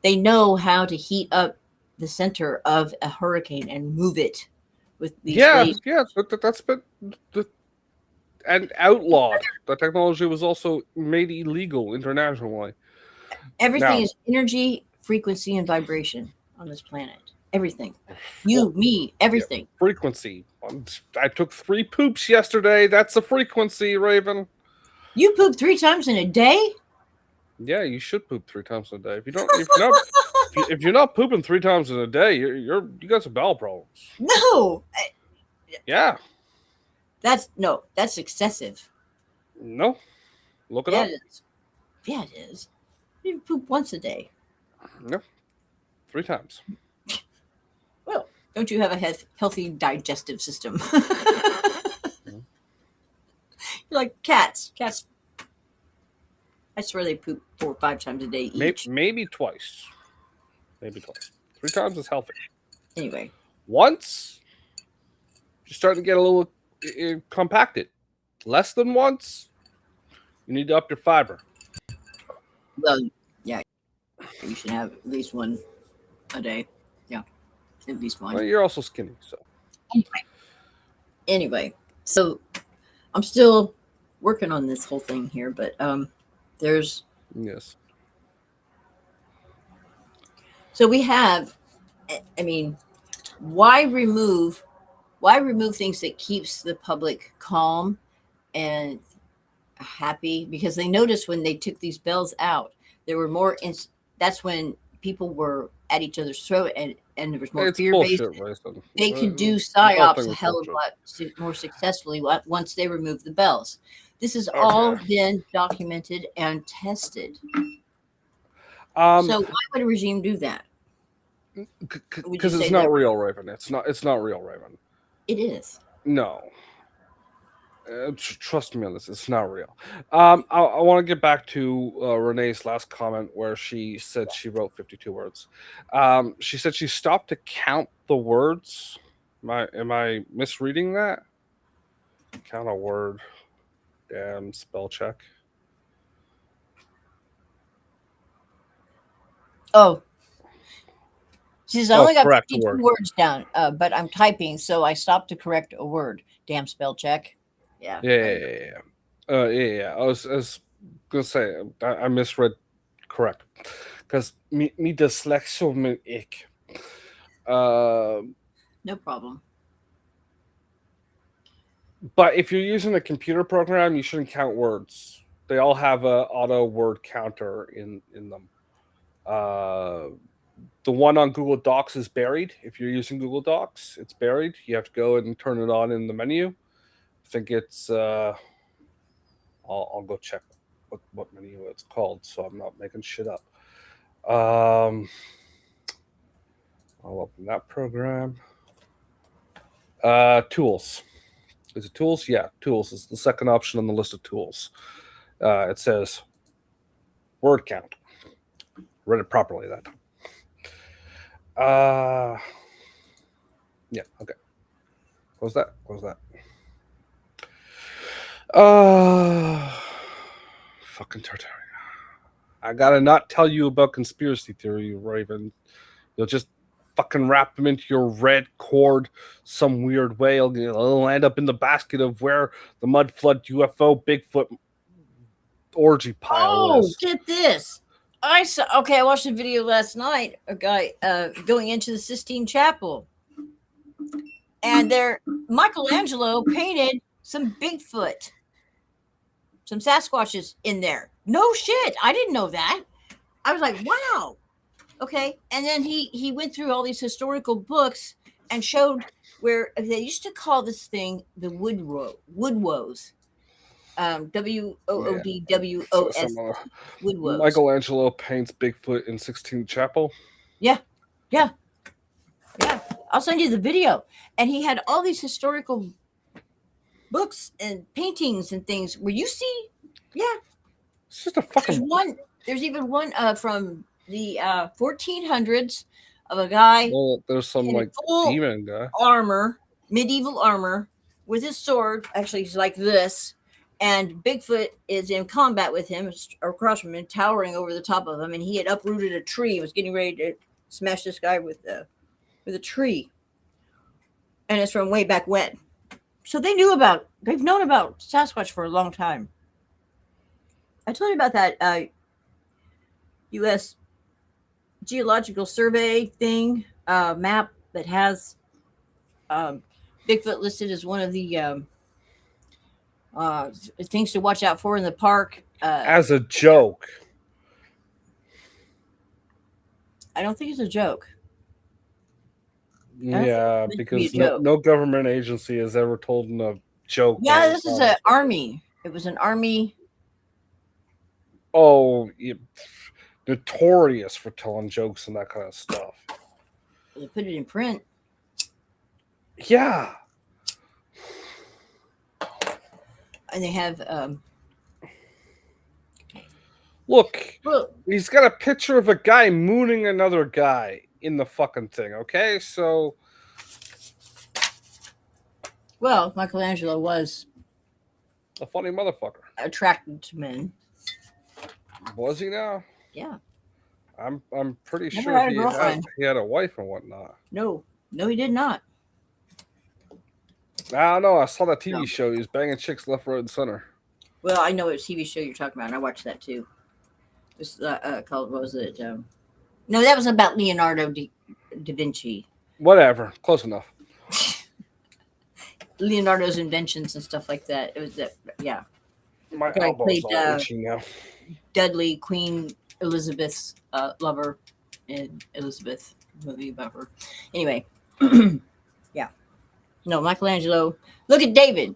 They know how to heat up the center of a hurricane and move it with these lasers. That's been and outlawed. The technology was also made illegal internationally. Everything is energy, frequency, and vibration on this planet. Everything. You, me, everything. Yeah, frequency. I took 3 poops yesterday. That's a frequency, Raven. You poop 3 times in a day? Yeah, you should poop 3 times a day. If you're not pooping 3 times in a day, you got some bowel problems. No. Yeah. That's excessive. No. Look it up. It is. Yeah, it is. You poop once a day. No. 3 times. Well, don't you have a healthy digestive system? You're like cats. Cats, I swear they poop 4 or 5 times a day each. Maybe twice. 3 times is healthy. Anyway. Once, you're starting to get a little compacted. Less than once, you need to up your fiber. Well, yeah. You should have at least 1 a day. Yeah. At least 1. Well, you're also skinny, so. Anyway, so I'm still working on this whole thing here, but there's. Yes. So we have, I mean, why remove things that keeps the public calm and happy? Because they noticed when they took these bells out, there were more. That's when people were at each other's throat, and there was more It's fear-based. bullshit, Raisin. They could do The whole psyops thing a was hell of a bullshit. lot more successfully once they removed the bells. This has Okay. all been documented and tested. Um, So why would a regime do that? Would you because it's say not that real, Raven. It's not real, Raven. it is? No. Trust me on this. It's not real. I want to get back to Renee's last comment where she said she wrote 52 words. She said she stopped to count the words. Am I misreading that? Count a word. Damn, spell check. Oh, she says I Oh, only got correct 52 word. words down, but I'm typing, so I stopped to correct a word. Damn spell check. Yeah. Yeah, yeah, yeah, yeah. Yeah. I was gonna say I misread correct because me dyslexia min ik. No problem. But if you're using a computer program, you shouldn't count words. They all have a auto word counter in them. Uh, the one on Google Docs is buried. If you're using Google Docs, it's buried. You have to go and turn it on in the menu. I think it's. I'll go check what menu it's called, so I'm not making shit up. I'll open that program. Tools. Is it tools? Yeah, tools is the second option on the list of tools. It says word count. Read it properly that time. Yeah, okay. Close that. Close that. Fucking Tartaria. I gotta not tell you about conspiracy theory, Raven. You'll just fucking wrap them into your red cord some weird way. It'll end up in the basket of where the mud flood UFO Bigfoot orgy pile Oh, is. get this. I watched a video last night, a guy going into the Sistine Chapel. And there Michelangelo painted some Bigfoot, some Sasquatches in there. No shit. I didn't know that. I was like, wow. Okay. And then he went through all these historical books and showed where they used to call this thing the Woodwos. WOODWOS. Woodwos. Michelangelo paints Bigfoot in 16th Chapel. Yeah. Yeah. Yeah. I'll send you the video. And he had all these historical books and paintings and things where you see, yeah. It's just a fucking. There's even one from the 1400s of a guy Well, there's some in like full demon guy. armor, medieval armor, with his sword. Actually, he's like this. And Bigfoot is in combat with him, or across from him, towering over the top of him. And he had uprooted a tree, was getting ready to smash this guy with a tree. And it's from way back when. So they've known about Sasquatch for a long time. I told you about that U.S. Geological Survey thing, map that has Bigfoot listed as one of the things to watch out for in the park. As a joke. I don't think it's a joke. Yeah, think it could be a because joke. no government agency has ever told them a joke. Yeah, this is an army. It was an army. Oh, notorious for telling jokes and that kind of stuff. They put it in print. Yeah. And they have Look, well, he's got a picture of a guy mooning another guy in the fucking thing, okay? So Michelangelo was a funny motherfucker. attracted to men. Was he now? Yeah. I'm pretty Never sure had a girlfriend. he had a wife and whatnot. No, he did not. I don't know. I saw that TV No. show. He was banging chicks left, right, and center. Well, I know what TV show you're talking about, and I watched that too. It's called, what was it? No, that was about Leonardo da Vinci. Whatever. Close enough. Leonardo's inventions and stuff like that. It was that, yeah. My Okay, elbow's played, all itchy now. Dudley, Queen Elizabeth's lover. in Elizabeth movie about her. Anyway, yeah. No, Michelangelo. Look at David.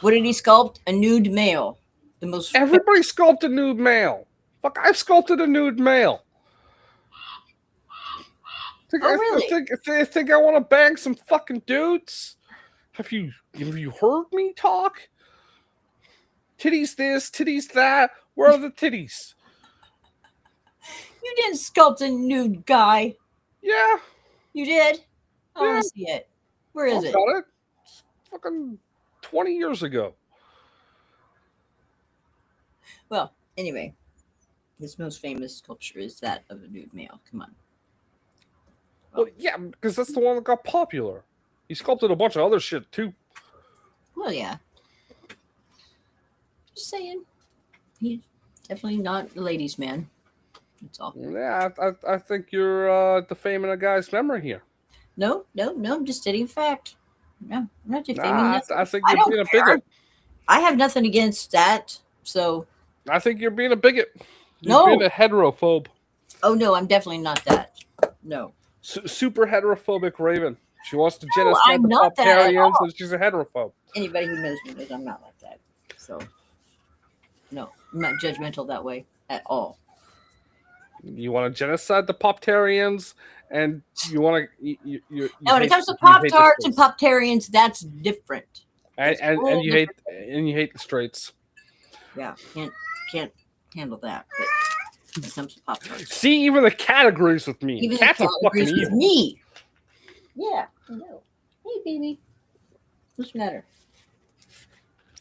What did he sculpt? A nude male. The most. Everybody sculpted a nude male. Fuck, I've sculpted a nude male. Oh, really? Think I want to bang some fucking dudes? Have you heard me talk? Titties this, titties that. Where are the titties? You didn't sculpt a nude guy. Yeah, You did? I Yeah. want to see it. Where is I've it? got it. It's fucking 20 years ago. Well, anyway, his most famous sculpture is that of a nude male. Come on. Well, yeah, because that's the one that got popular. He sculpted a bunch of other shit too. Well, yeah. Just saying. He's definitely not a ladies' man. That's all. Yeah, I think you're defaming a guy's memory here. No, I'm just stating fact. No, I'm not defaming Nah, nothing. I think I you're don't being a care. bigot. I have nothing against that. So, I think you're being a bigot. You're No. being a heterophobe. oh no, I'm definitely not that. No. Super heterophobic Raven. She wants to No, genocide I'm the not that at Poptarians, all. and she's a heterophobe. Anybody who knows me knows I'm not like that. So, no, I'm not judgmental that way at all. You want to genocide the Poptarians, and you want to. You Now, when it hate- comes to you Pop hate the Tarts and straights. Poptarians, that's different. and That's a whole you hate the straights. Yeah, can't handle that. But when it comes to Pop Tarts, See, even the cat agrees with me. even Cats the are cat fucking agrees with evil. me. Yeah, I know. Hey, baby, what's the matter?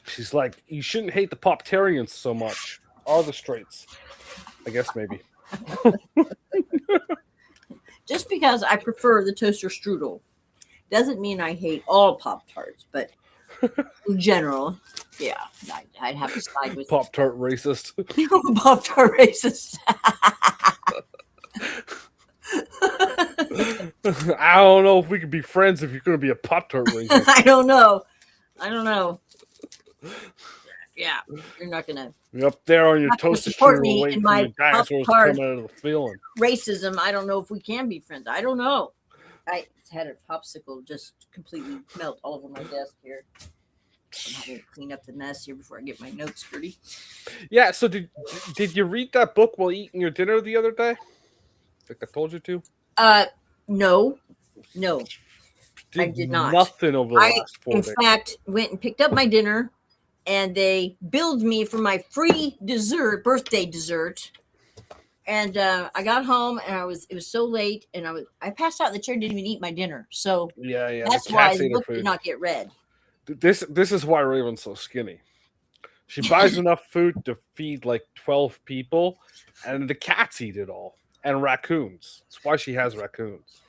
She's like, you shouldn't hate the Poptarians so much. Or the straights. I guess maybe. Just because I prefer the toaster strudel doesn't mean I hate all Pop Tarts, but in general, yeah, I'd have to side with Pop Tart racist. Pop Tart racist. I don't know if we could be friends if you're going to be a Pop Tart racist. I don't know. Yeah, you're not gonna You're up there on your Not gonna toaster support strudel me waiting in for my the dinosaurs to Pop-Tart. come out of the field. racism. I don't know if we can be friends. I don't know. I had a popsicle just completely melt all over my desk here. I'm having to clean up the mess here before I get my notes dirty. Yeah, so did you read that book while eating your dinner the other day? Like I told you to? No. I did not. Nothing over the I, last 4 in days. fact, went and picked up my dinner, and they billed me for my free birthday dessert. And I got home, and it was so late, and I passed out in the chair, didn't even eat my dinner. So Yeah. that's the why cats the ate her book did food. not get read. This is why Raven's so skinny. She buys enough food to feed like 12 people, and the cats eat it all. And raccoons. That's why she has raccoons.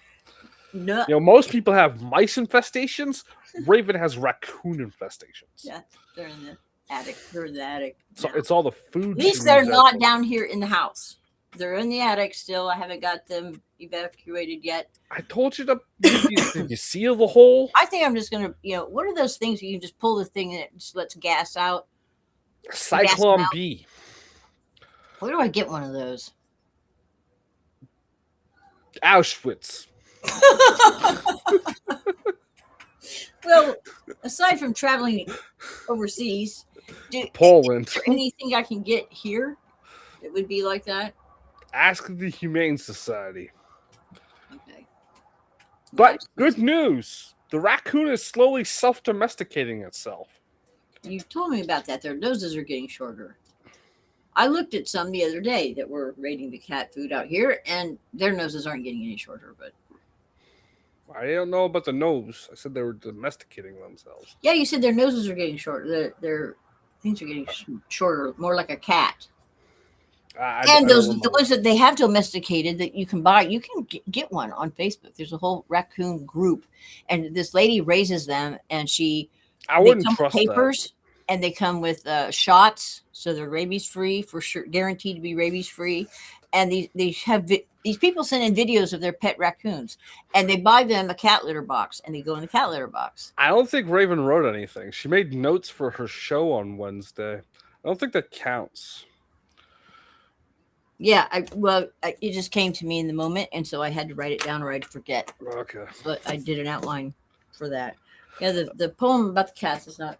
No, You know, most people have mice infestations. Raven has raccoon infestations. yeah, they're in the attic. They're in the attic. So now. it's all the food. At she least they're leaves not out. down here in the house. They're in the attic still. I haven't got them evacuated yet. I told you to. Did you seal the hole? I think I'm just gonna, what are those things where you just pull the thing and it just lets gas out? Cyclone out. B. Where do I get one of those? Auschwitz. Well, aside from traveling overseas, Poland. is there anything I can get here that would be like that? Ask the Humane Society. Okay. But good news. The raccoon is slowly self-domesticating itself. You told me about that. Their noses are getting shorter. I looked at some the other day that were raiding the cat food out here, and their noses aren't getting any shorter. But I don't know about the nose. I said they were domesticating themselves. yeah, you said their noses are getting shorter. Their things are getting shorter, more like a cat. And the ones that they have domesticated that you can buy, you can get one on Facebook. There's a whole raccoon group, and this lady raises them, and I they wouldn't come trust with that. papers, and they come with shots, so they're rabies free for sure, guaranteed to be rabies free. And these people send in videos of their pet raccoons, and they buy them a cat litter box, and they go in the cat litter box. I don't think Raven wrote anything. She made notes for her show on Wednesday. I don't think that counts. Yeah, it just came to me in the moment, and so I had to write it down or I'd forget. Okay. So I did an outline for that. Yeah, the poem about the cats is not.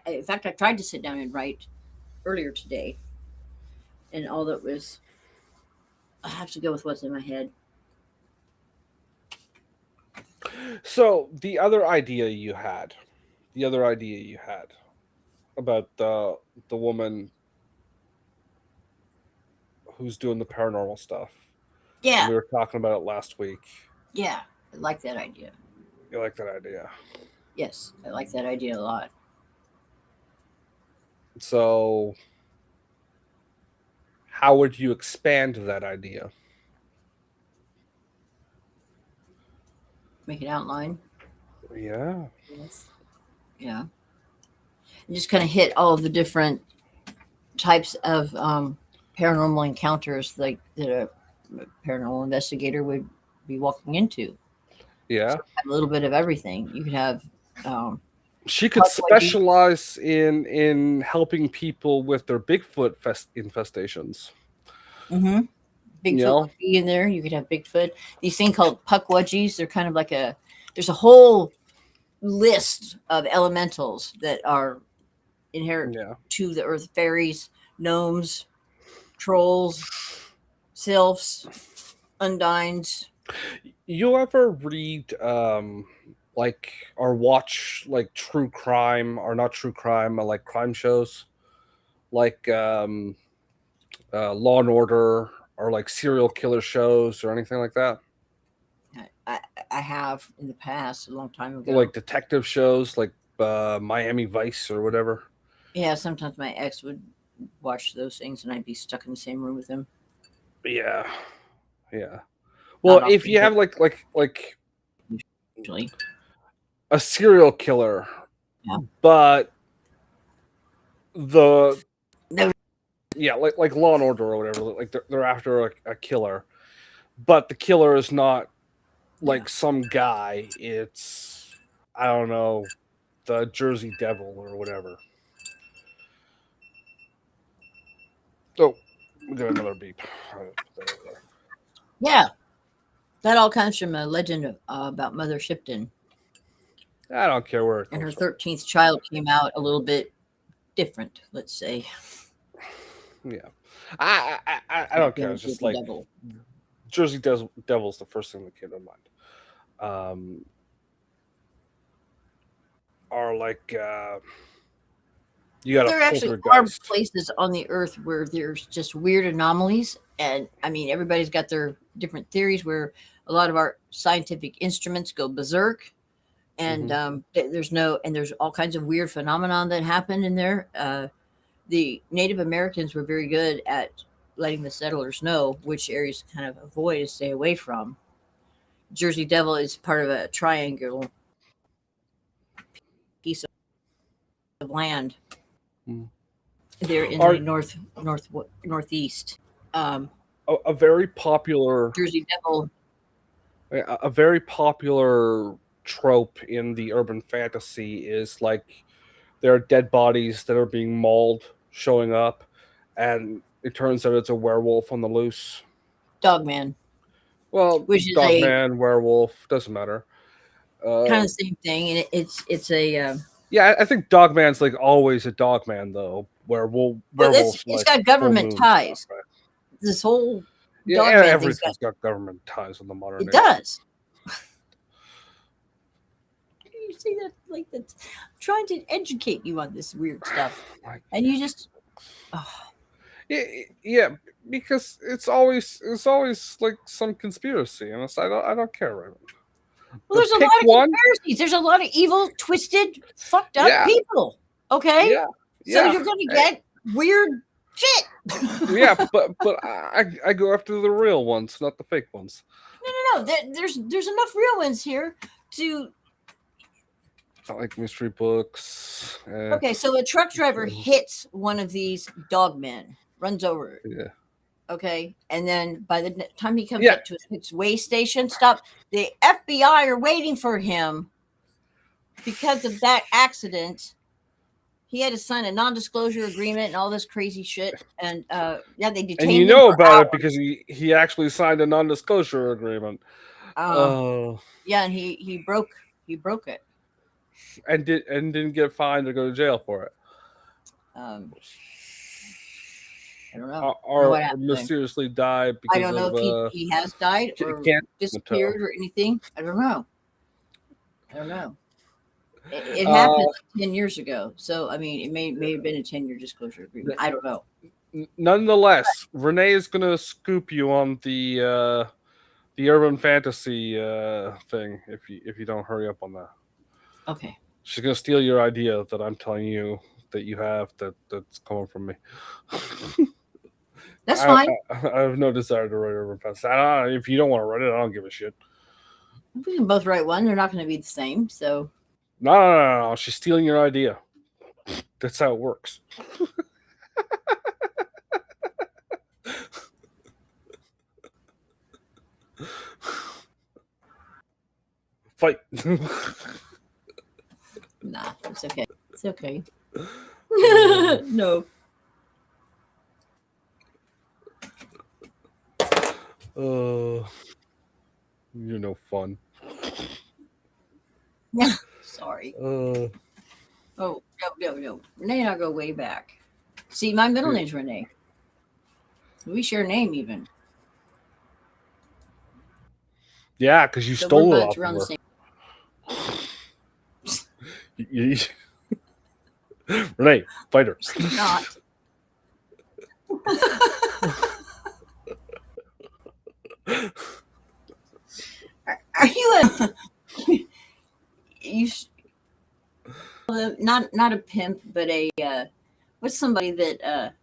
In fact, I tried to sit down and write earlier today, and all that was. I have to go with what's in my head. So the other idea you had about the woman who's doing the paranormal stuff, and Yeah, we were talking about it last week. yeah, I like that idea. You like that idea? Yes, I like that idea a lot. So, how would you expand that idea? Make an outline. Yeah. Yes. Yeah, and just kind of hit all of the different types of paranormal encounters like that a paranormal investigator would be walking into. Yeah. So have a little bit of everything. You could have um, She could cowboy. specialize in helping people with their Bigfoot infestations. Mm-hmm. You Bigfoot know? would be in there. You could have Bigfoot. These things called puckwudgies. They're kind of like a. There's a whole list of elementals that are inherent Yeah. to the earth: fairies, gnomes, trolls, sylphs, undines. You ever read like or watch like true crime or not true crime, like crime shows like Law and Order or like serial killer shows or anything like that? I, I have in the past, a long time Or ago. like detective shows like Miami Vice or whatever. Yeah, sometimes my ex would watch those things, and I'd be stuck in the same room with him. Yeah. Yeah. Well, Not if often, you but have like usually. a serial killer, Yeah. but the No. yeah, like Law and Order or whatever, like they're after a killer, but the killer is not Yeah. like some guy. It's I don't know, the Jersey Devil or whatever. Oh, we got another beep. I'll put that over there. Yeah, that all comes from a legend about Mother Shipton, I don't care where it and her comes from. 13th child came out a little bit different, let's say. Yeah, I don't care. It's just Jersey like Devil. Devil's the first thing that came to mind. Are like you got a There actually are poltergeist. places on the earth where there's just weird anomalies. And I mean, everybody's got their different theories where a lot of our scientific instruments go berserk. And Hmm. there's all kinds of weird phenomenon that happen in there. The Native Americans were very good at letting the settlers know which areas to kind of avoid and stay away from. Jersey Devil is part of a triangular piece of land there in the Are northeast. Um, a very popular Jersey Devil. a very popular trope in the urban fantasy is like there are dead bodies that are being mauled showing up, and it turns out it's a werewolf on the loose. Dogman, Well, which is a dogman, werewolf, doesn't matter. kind of the same thing, and it's a Yeah, I think dogman's like always a dogman though, where well, werewolves it's like got full government moon stuff, ties. right? This whole Yeah, Dogman thing's got everything's got government ties in the modern it age. does. You see that like that's I'm trying to educate you on this weird stuff, Like, and you just yeah, because it's always like some conspiracy, and I don't care, right? well, there's a Pick lot of one. conspiracies. There's a lot of evil, twisted, fucked up Yeah, people. Okay, yeah, so yeah. you're gonna get weird shit. Yeah, but I go after the real ones, not the fake ones. No, there's enough real ones here to. I like mystery books. Okay, so a truck driver hits one of these dogmen, runs over it. Yeah. Okay, and then by the time he comes Yeah. up to his way station, stop. The FBI are waiting for him because of that accident, he had to sign a non-disclosure agreement and all this crazy shit. And yeah, they detained And you him know for about hours. it because he actually signed a non-disclosure agreement. Yeah, and he broke it. And didn't get fined or go to jail for it. I don't know. I don't know Or what happened. mysteriously died I because don't know of if he has died or cancer. disappeared or anything. I don't know. It happened 10 years ago. So, I mean, it may have been a 10-year disclosure agreement. I don't know. Nonetheless, Renee is going to scoop you on the urban fantasy thing if you don't hurry up on that. Okay. She's going to steal your idea that I'm telling you that you have that's coming from me. That's fine. I have no desire to write urban fantasy. If you don't want to write it, I don't give a shit. We can both write one. They're not going to be the same. So, No. She's stealing your idea. That's how it works. Fight. nah, it's okay. It's okay. No. You're no fun. Yeah. Sorry. Uh, Oh, no. Renee and I go way back. See, my middle name's Renee. We share a name even. yeah, because you So stole we're it both off around of the her. same. Renee, fight her. Not. Are you not a pimp, but a what's somebody that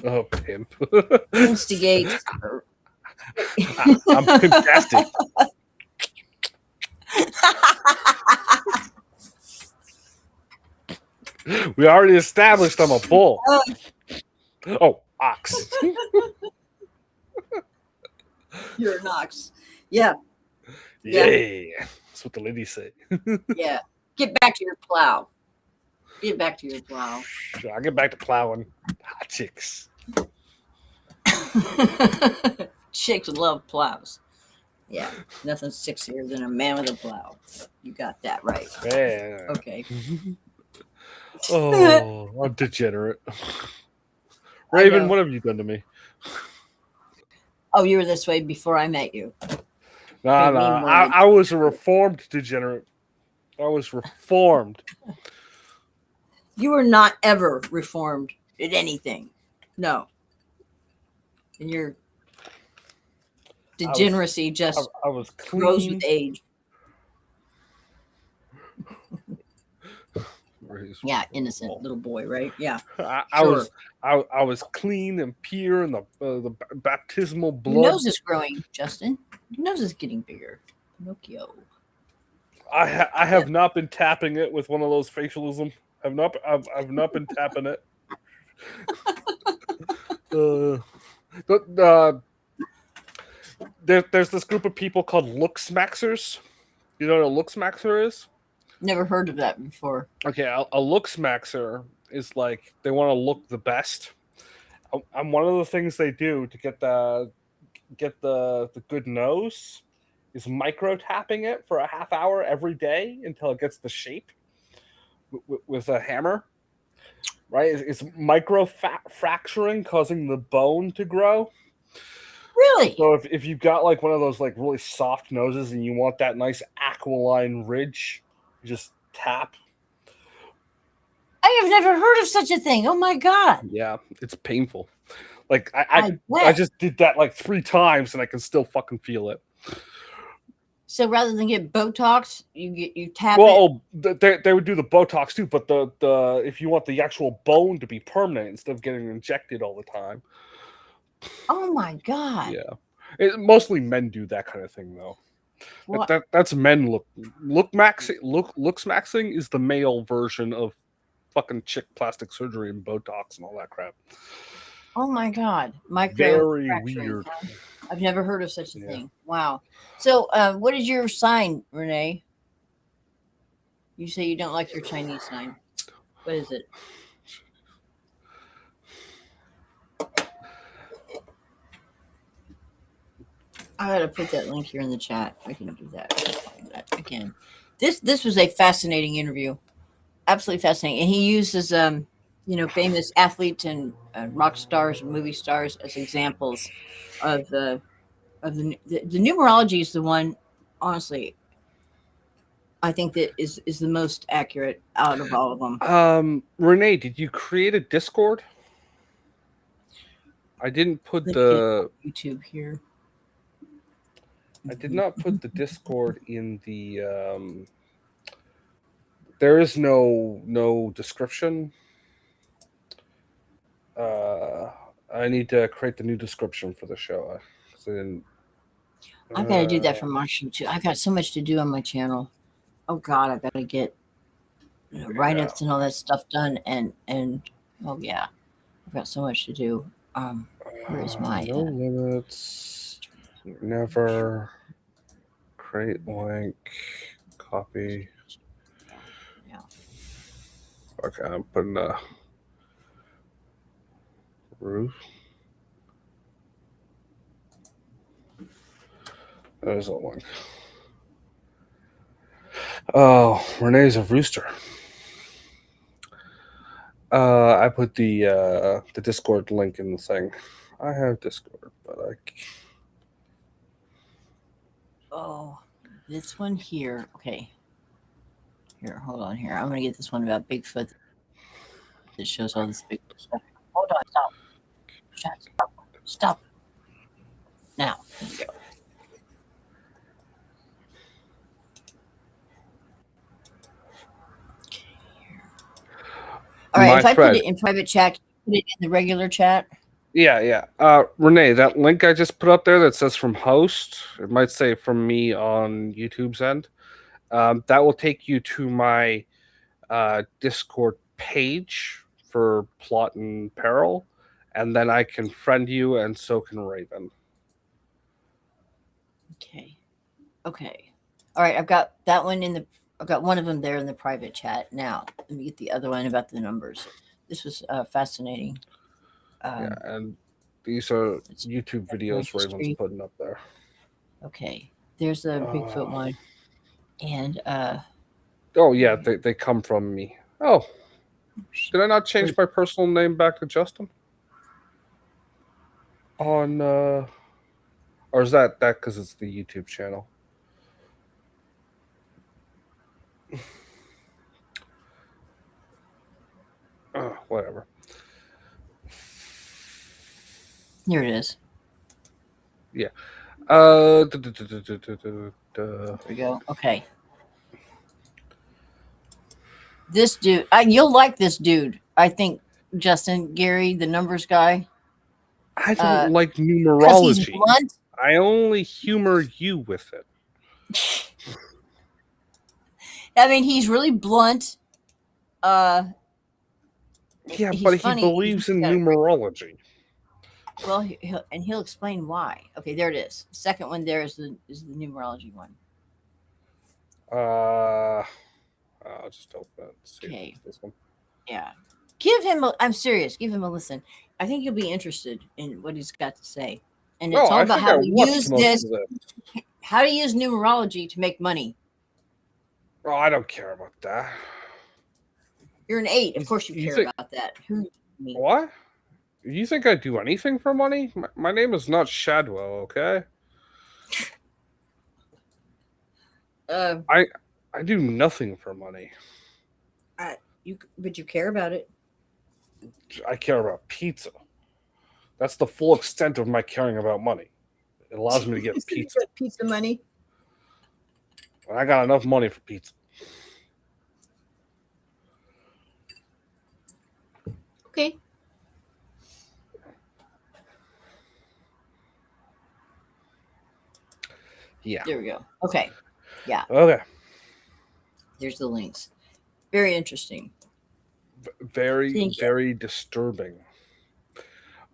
Oh, pimp. instigates? I'm pimptastic. We already established I'm a bull. Oh, ox. You're an ox. Yeah. Yay. That's what the ladies say. Yeah. Get back to your plow. Get back to your plow. I'll get back to plowing. Hot chicks. Chicks love plows. Yeah. Nothing sexier than a man with a plow. You got that right. Yeah. Okay. Oh, I'm degenerate. Raven, what have you done to me? Oh, you were this way before I met you. No. I was a reformed degenerate. I was reformed. You were not ever reformed in anything. No. And your degeneracy I was clean. grows with age. Yeah, innocent little boy, right? Yeah. I was clean and pure in the baptismal blood. Your nose is growing, Justin. Your nose is getting bigger. Pinocchio. I have not been tapping it with one of those facialism. I've not been tapping it. There's this group of people called look-smaxers. You know what a look-smaxer is? Never heard of that before. Okay, a look-smaxer is like they want to look the best. And one of the things they do to get the good nose is micro tapping it for a half hour every day until it gets the shape with a hammer. Right? It's micro fracturing, causing the bone to grow. Really? So if you've got like one of those like really soft noses and you want that nice aquiline ridge, you just tap. I have never heard of such a thing. Oh my god! Yeah, it's painful. Like I just did that like 3 times and I can still fucking feel it. So rather than get Botox, you tap it. They would do the Botox too, but the if you want the actual bone to be permanent instead of getting injected all the time. Oh my god! Yeah, mostly men do that kind of thing though. That's men looks maxing is the male version of fucking chick plastic surgery and Botox and all that crap. Oh my god! Very weird. I've never heard of such a thing. Wow. So, what is your sign, Renee? You say you don't like your Chinese sign. What is it? I gotta put that link here in the chat. I can do that. I can find that again. This was a fascinating interview. Absolutely fascinating. And he uses famous athletes and rock stars and movie stars as examples of the numerology is the one, honestly, I think that is the most accurate out of all of them. Renee, did you create a Discord? I didn't put Let me get the. YouTube here. I did not put the Discord in the. There is no description. I need to create the new description for the show. 'Cause I didn't. I've got to do that for Marshall too. I've got so much to do on my channel. Oh God, I've got to get write-ups and all that stuff done. And oh yeah, I've got so much to do. Where is my no limits? Never create link. Copy. Yeah. Okay, I'm putting a roof. There's a link. Oh, Renee's a rooster. I put the Discord link in the thing. I have Discord, but Oh, this one here. Okay. Here, hold on here. I'm gonna get this one about Bigfoot that shows all this big stuff. Hold on, stop. Stop. Now, here we go. All right, if I put it in private chat, put it in the regular chat. Yeah. Renee, that link I just put up there that says from host, it might say from me on YouTube's end. That will take you to my Discord page for Plot and Peril, and then I can friend you, and so can Raven. Okay. All right, I've got that one I've got one of them there in the private chat. Now, let me get the other one about the numbers. This was fascinating. Yeah, and these are YouTube videos Raven's putting up there. Okay, there's the Bigfoot one, and oh yeah, they come from me. Oh, did I not change my personal name back to Justin? On or is that because it's the YouTube channel? Whatever. Here it is. Yeah. There we go. Okay. This dude, you'll like this dude. I think Justin Gary, the numbers guy. I don't like numerology. He's blunt. I only humor you with it. I mean, he's really blunt. Yeah, but funny. He believes in numerology. Well, he'll explain why. Okay, there it is. The second one there is the numerology one. I'll just open it. Okay. This one. Yeah. I'm serious. Give him a listen. I think you'll be interested in what he's got to say. And it's all about how to use this. How to use numerology to make money. Oh, I don't care about that. You're an 8. Of course you care about that. What? You think I do anything for money? My name is not Shadwell, okay? I do nothing for money. But you care about it. I care about pizza. That's the full extent of my caring about money. It allows me to get pizza. Pizza money. I got enough money for pizza. Okay. Yeah. There we go. Okay. Yeah. Okay. There's the links. Very interesting. Very disturbing.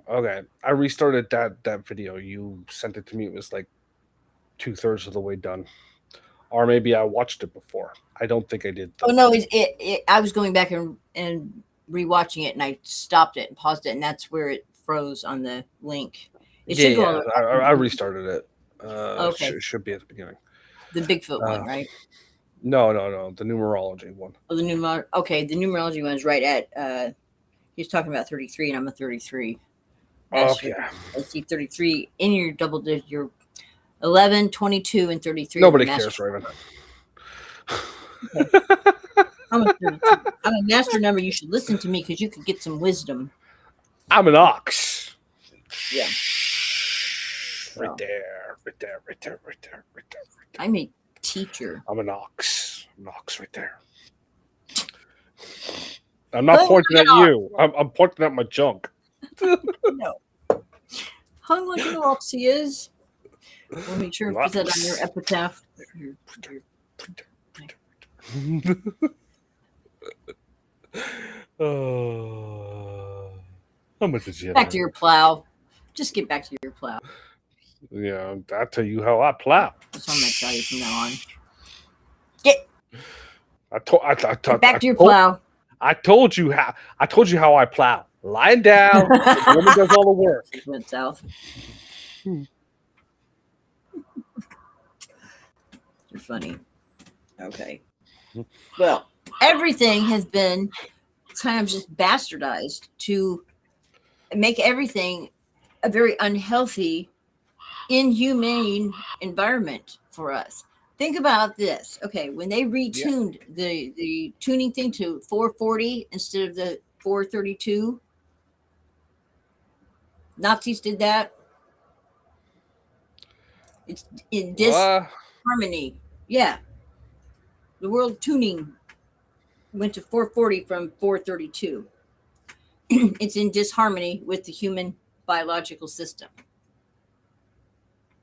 Okay. I restarted that video. You sent it to me. It was like 2/3 of the way done. or maybe I watched it before. I don't think I did. Oh Though. no, I was going back and rewatching it, and I stopped it and paused it, and that's where it froze on the link. It should go all the way back. I restarted it. Okay, Should be at the beginning. the Bigfoot one, Uh, right? no, the numerology one. Oh, okay, the numerology one is right at. He's talking about 33, and I'm a 33. That's Okay. I see 33 in your double digit. Your 11, 22, and 33. Nobody cares, Raven. Okay. I'm a 32. I'm a master number. You should listen to me because you could get some wisdom. I'm an ox. Yeah. Right Well, there, right there, right there, right there, right there. I'm a teacher. I'm an ox. I'm an ox right there. I'm not Oh, pointing at no. you. I'm pointing at my junk. No. Hung like an ox he is. We'll make sure to put that on your epitaph. I'm a degenerate. Back to your plow. Just get back to your plow. Yeah, I'll tell you how I plow. That's what I'm going to tell you from now on. Get back to your plow. I told you how I plow. Lying down, the woman does all the work. Went south. You're funny. Okay. Well, everything has been kind of just bastardized to make everything a very unhealthy, inhumane environment for us. Think about this. Okay, when they retuned the tuning thing to 440 instead of the 432, Nazis did that. It's in disharmony. Yeah. The world tuning went to 440 from 432. It's in disharmony with the human biological system.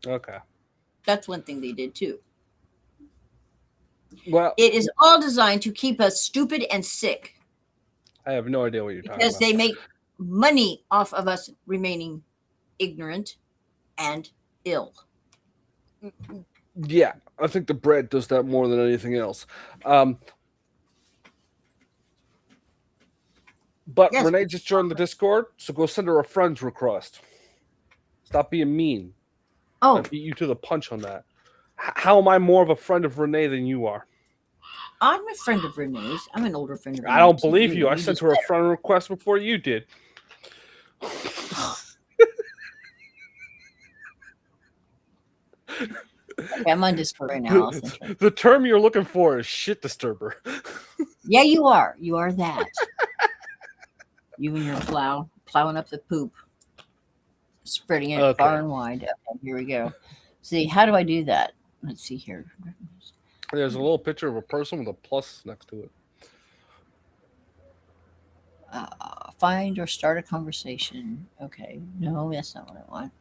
Okay. That's one thing they did too. Well, it is all designed to keep us stupid and sick. I have no idea what you're talking about. Because they make money off of us remaining ignorant and ill. Yeah, I think the bread does that more than anything else. But yes, Renee just joined the Discord, so go send her a friend's request. Stop being mean. Oh. I beat you to the punch on that. How am I more of a friend of Renee than you are? I'm a friend of Renee's. I'm an older friend of Renee's. I don't believe you. I sent her a friend request before you did. Okay, I'm on Discord right now. The term you're looking for is shit disturber. Yeah, you are. You are that. You and your plowing up the poop, spreading it far and wide. Okay, here we go. See, how do I do that? Let's see here. There's a little picture of a person with a plus next to it. Find or start a conversation. Okay, no, that's not what I want.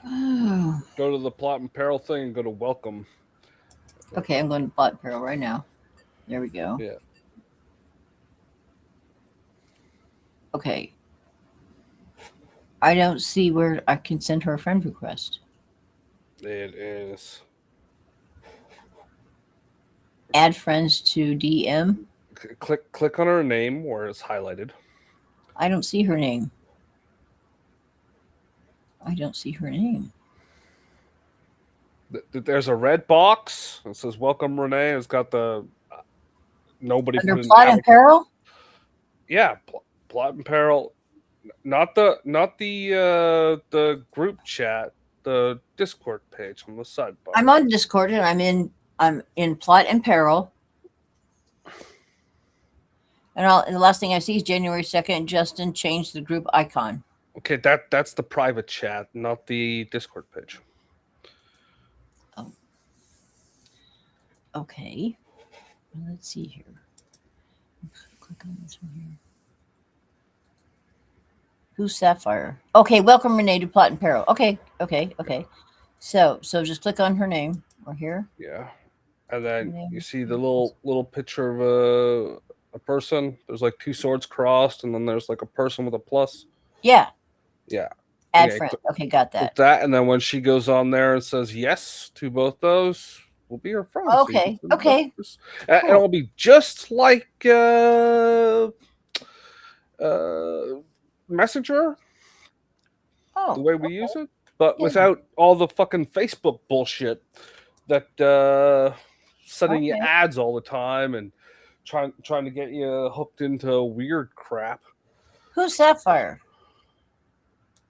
Oh. Go to the plot and peril thing and go to welcome. Okay, I'm going to plot and peril right now. There we go. Yeah. Okay. I don't see where I can send her a friend request. It is. Add friends to DM. Click on her name where it's highlighted. I don't see her name. I don't see her name. There's a red box that says "Welcome, Renee." It's got the nobody. Under plot and peril. Yeah, plot and peril. Not the group chat. The Discord page on the sidebar. I'm on Discord and I'm in plot and peril. And the last thing I see is January 2nd. Justin changed the group icon. Okay, that's the private chat, not the Discord page. Oh. Okay. Let's see here. Click on this one here. Who's Sapphire? Okay, welcome Renee to Plot and Peril. Okay. So just click on her name or here. Yeah, and then you see the little picture of a person. There's like two swords crossed, and then there's like a person with a plus. Yeah. Yeah. Add friend. Okay, got that. That, and then when she goes on there and says yes to both those, will be your friend. So you can Okay. send Okay. messages. And Cool. it'll be just like Messenger, Oh. the way we Okay. use it, but Yeah. without all the fucking Facebook bullshit that sending you Okay. ads all the time and trying to get you hooked into weird crap. Who's Sapphire?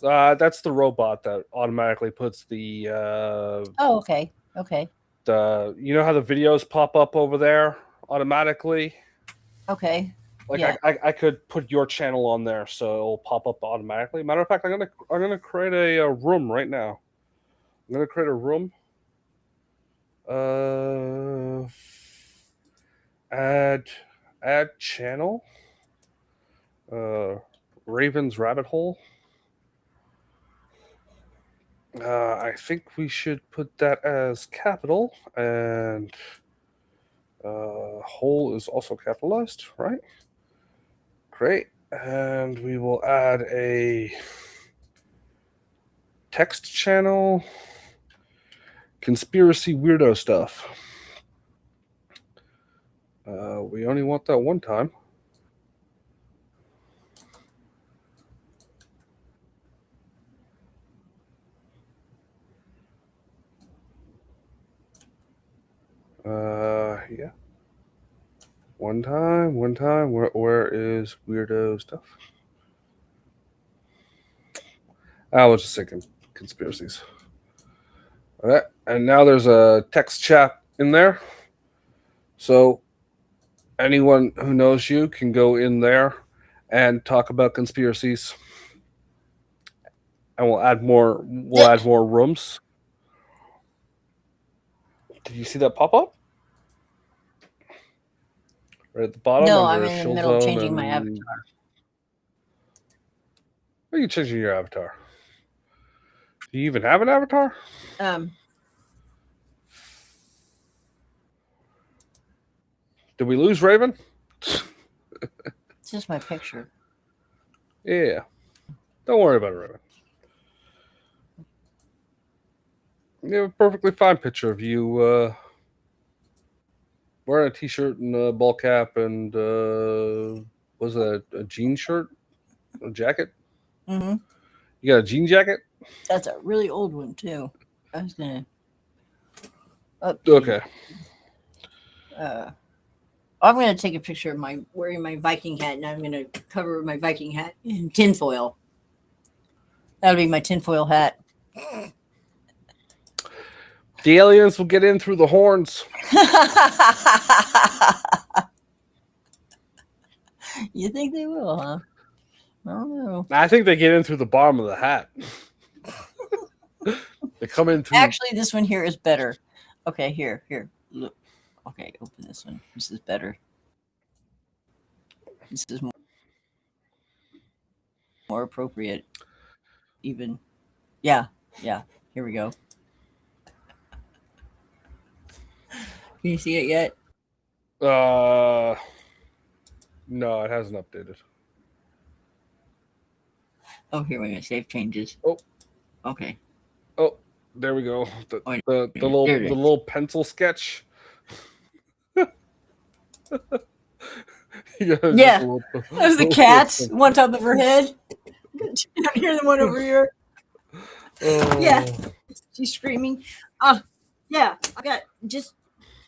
That's the robot that automatically puts Oh, okay. Okay. you know how the videos pop up over there automatically. Okay. Like Yeah. I could put your channel on there, so it'll pop up automatically. Matter of fact, I'm gonna create a room right now. I'm gonna create a room. Uh, add add channel. Uh, Raven's rabbit hole. I think we should put that as capital, and hole is also capitalized, right? Great. And we will add a text channel. Conspiracy weirdo stuff. We only want that one time. Yeah. One time. Where is weirdo stuff? I was just thinking conspiracies. All right. And now there's a text chat in there. So anyone who knows you can go in there and talk about conspiracies. And we'll add more rooms. Did you see that pop up? Right at the bottom No, I'm under in the Shill middle of Zone changing my and avatar. What are you changing your avatar? Do you even have an avatar? Um. Did we lose Raven? It's just my picture. Yeah. Don't worry about it, Raven. You have a perfectly fine picture of you wearing a t-shirt and a ball cap and was it a jean shirt? A jacket? Mm-hmm. You got a jean jacket? That's a really old one too. I was gonna update Okay. it. I'm gonna take a picture of my wearing my Viking hat, and I'm gonna cover my Viking hat in tinfoil. That'll be my tinfoil hat. The aliens will get in through the horns. You think they will, huh? I don't know. I think they get in through the bottom of the hat. They come in through. Actually, this one here is better. Okay, here, look. Okay, open this one. This is better. This is more appropriate. Even, yeah. Here we go. Can you see it yet? No, it hasn't updated. Oh, here we're gonna save changes. Oh. Okay. Oh, there we go. The There it is. little pencil sketch. Yeah. There's the cats, one top of her head. Down here, the one over here. Yeah. She's screaming. Yeah. I got just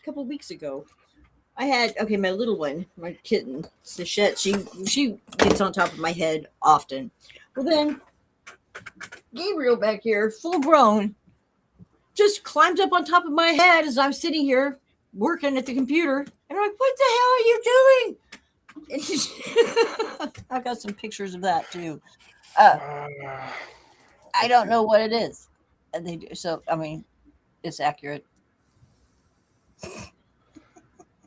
a couple weeks ago. I had my little one, my kitten, Sachette. She gets on top of my head often. Well, then Gabriel back here, full grown, just climbs up on top of my head as I'm sitting here working at the computer, and I'm like, "What the hell are you doing?" And I've got some pictures of that too. I don't know what it is, and they do. So I mean, it's accurate.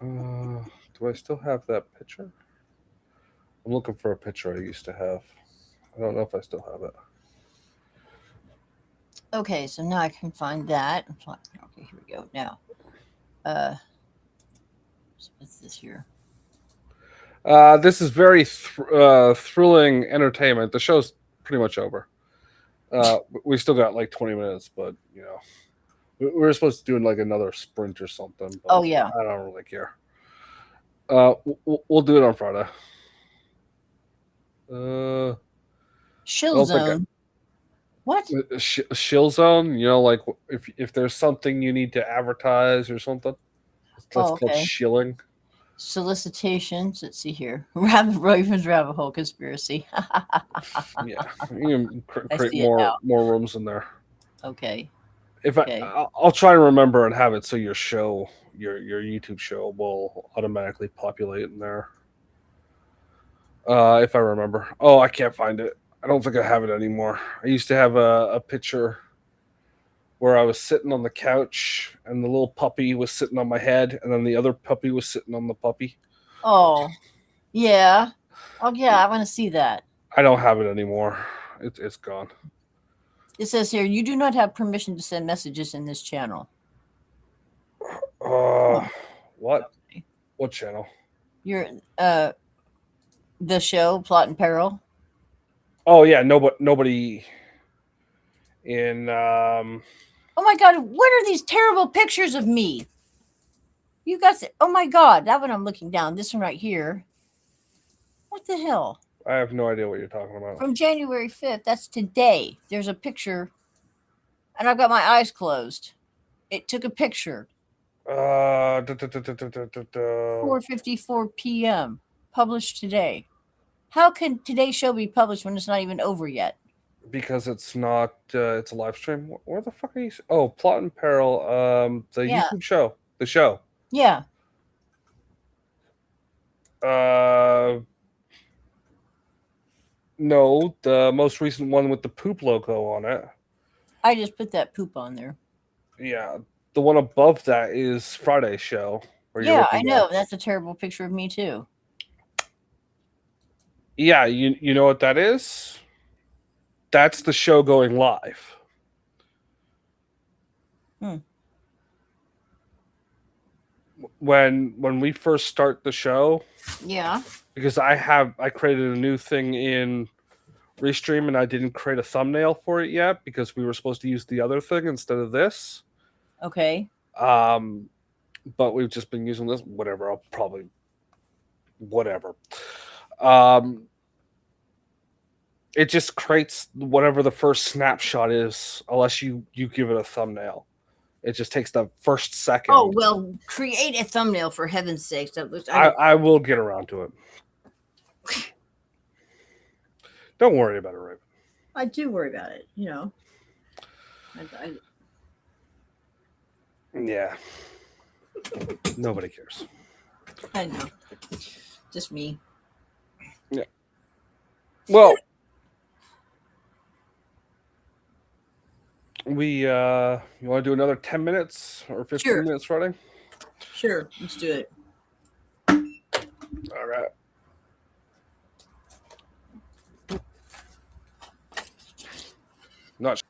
Do I still have that picture? I'm looking for a picture I used to have. I don't know if I still have it. Okay, so now I can find that. Okay, here we go. Now, what's this here? This is very thrilling entertainment. The show's pretty much over. We still got like 20 minutes, but We were supposed to do like another sprint or something, but Oh yeah, I don't really care. We'll do it on Friday. I Shill don't think Zone. What? shill zone. You know, like if there's something you need to advertise or something, that's Oh, called okay. shilling. Solicitations. Let's see here. Raven's rabbit hole conspiracy. Yeah, you can I create see it now. more rooms in there. Okay. If Okay. I'll try and remember and have it so your show, your YouTube show, will automatically populate in there. If I remember. Oh, I can't find it. I don't think I have it anymore. I used to have a picture where I was sitting on the couch and the little puppy was sitting on my head, and then the other puppy was sitting on the puppy. Oh, yeah. Oh, yeah. I want to see that. I don't have it anymore. It's gone. It says here, you do not have permission to send messages in this channel. Uh, Oh, what? okay. What channel? You're the show Plot and Peril. Oh yeah, nobody in Oh my God, what are these terrible pictures of me? You guys, oh my God, that one I'm looking down. This one right here. What the hell? I have no idea what you're talking about. From January 5th. That's today. There's a picture, and I've got my eyes closed. It took a picture. 4:54 p.m. Published today. How can today's show be published when it's not even over yet? because it's not it's a live stream. Where the fuck are you? Oh, Plot and Peril, the Yeah. YouTube show, the show. Yeah. Uh, no, the most recent one with the poop logo on it. I just put that poop on there. Yeah, the one above that is Friday's show. Where you're Yeah, I looking know. at. That's a terrible picture of me too. Yeah, you know what that is? That's the show going live. Hmm. When we first start the show, Yeah. because I created a new thing in Restream and I didn't create a thumbnail for it yet because we were supposed to use the other thing instead of this. Okay. But we've just been using this. Whatever. I'll probably whatever. Um, it just creates whatever the first snapshot is, unless you give it a thumbnail. It just takes the first second. Oh well, create a thumbnail for heaven's sakes. That was, I will get around to it. Don't worry about it, Raven. I do worry about it. You know. Yeah. Nobody cares. I know. Just me. Yeah. Well, you want to do another 10 minutes or 15 Sure. minutes running? Sure. Let's do it. All right. Not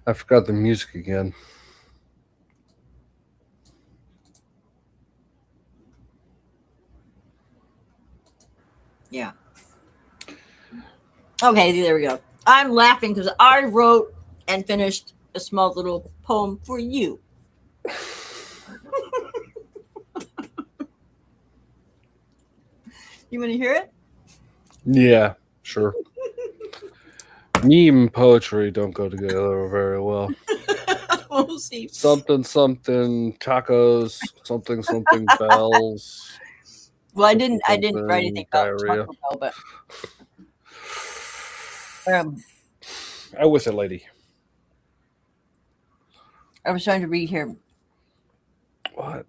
I forgot the music again. Yeah. Okay, there we go. I'm laughing because I wrote and finished a small little poem for you. You want to hear it? Yeah, sure. Meme and poetry don't go together very well. We'll see. Something, something, tacos, something, something, bells. Well, I something, didn't write anything something, about diarrhea. Taco Bell, but I with it, lady. I was trying to read here. What?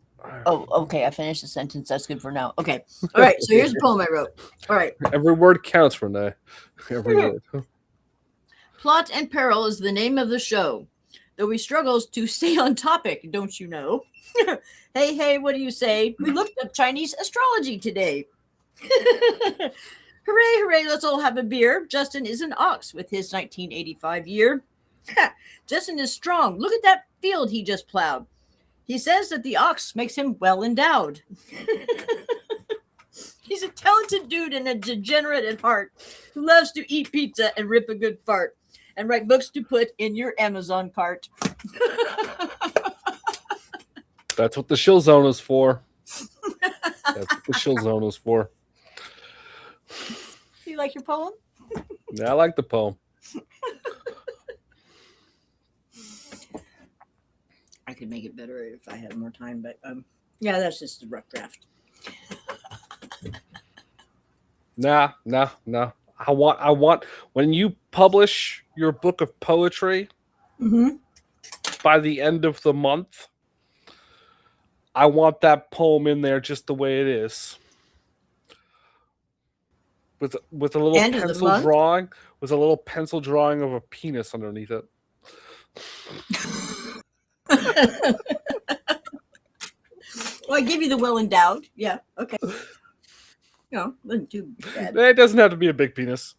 Oh, okay. I finished the sentence. That's good for now. Okay. All right. So here's a poem I wrote. All right. Every word counts, Renee. Every word. Plot and Peril is the name of the show. Though we struggles to stay on topic, don't you know? Hey, hey, what do you say? We looked up Chinese astrology today. Hooray, hooray, let's all have a beer. Justin is an ox with his 1985 year. Justin is strong. Look at that field he just plowed. He says that the ox makes him well endowed. He's a talented dude and a degenerate at heart who loves to eat pizza and rip a good fart and write books to put in your Amazon cart. That's what the shill zone is for. That's what the shill zone is for. You like your poem? Yeah, I like the poem. I could make it better if I had more time, but yeah, that's just a rough draft. Nah. I want when you publish your book of poetry by the end of the month, I want that poem in there just the way it is. With a little End of the pencil month? drawing, with a little pencil drawing of a penis underneath it. Well, I give you the well endowed. Yeah, okay. No, wasn't too bad. It doesn't have to be a big penis.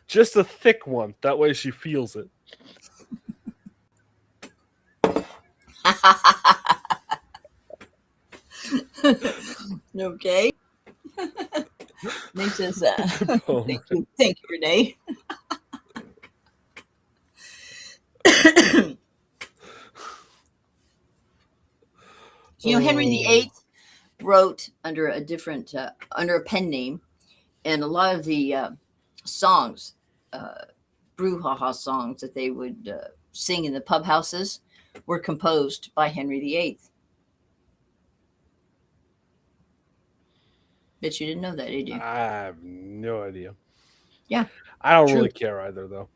Just a thick one. That way she feels it. Okay. Makes us Poem. thank you, Renee. Henry VIII wrote under a different under a pen name, and a lot of the songs, brouhaha songs that they would sing in the pub houses, were composed by Henry VIII. Bet you didn't know that, did you? I have no idea. Yeah, I don't true. really care either, though.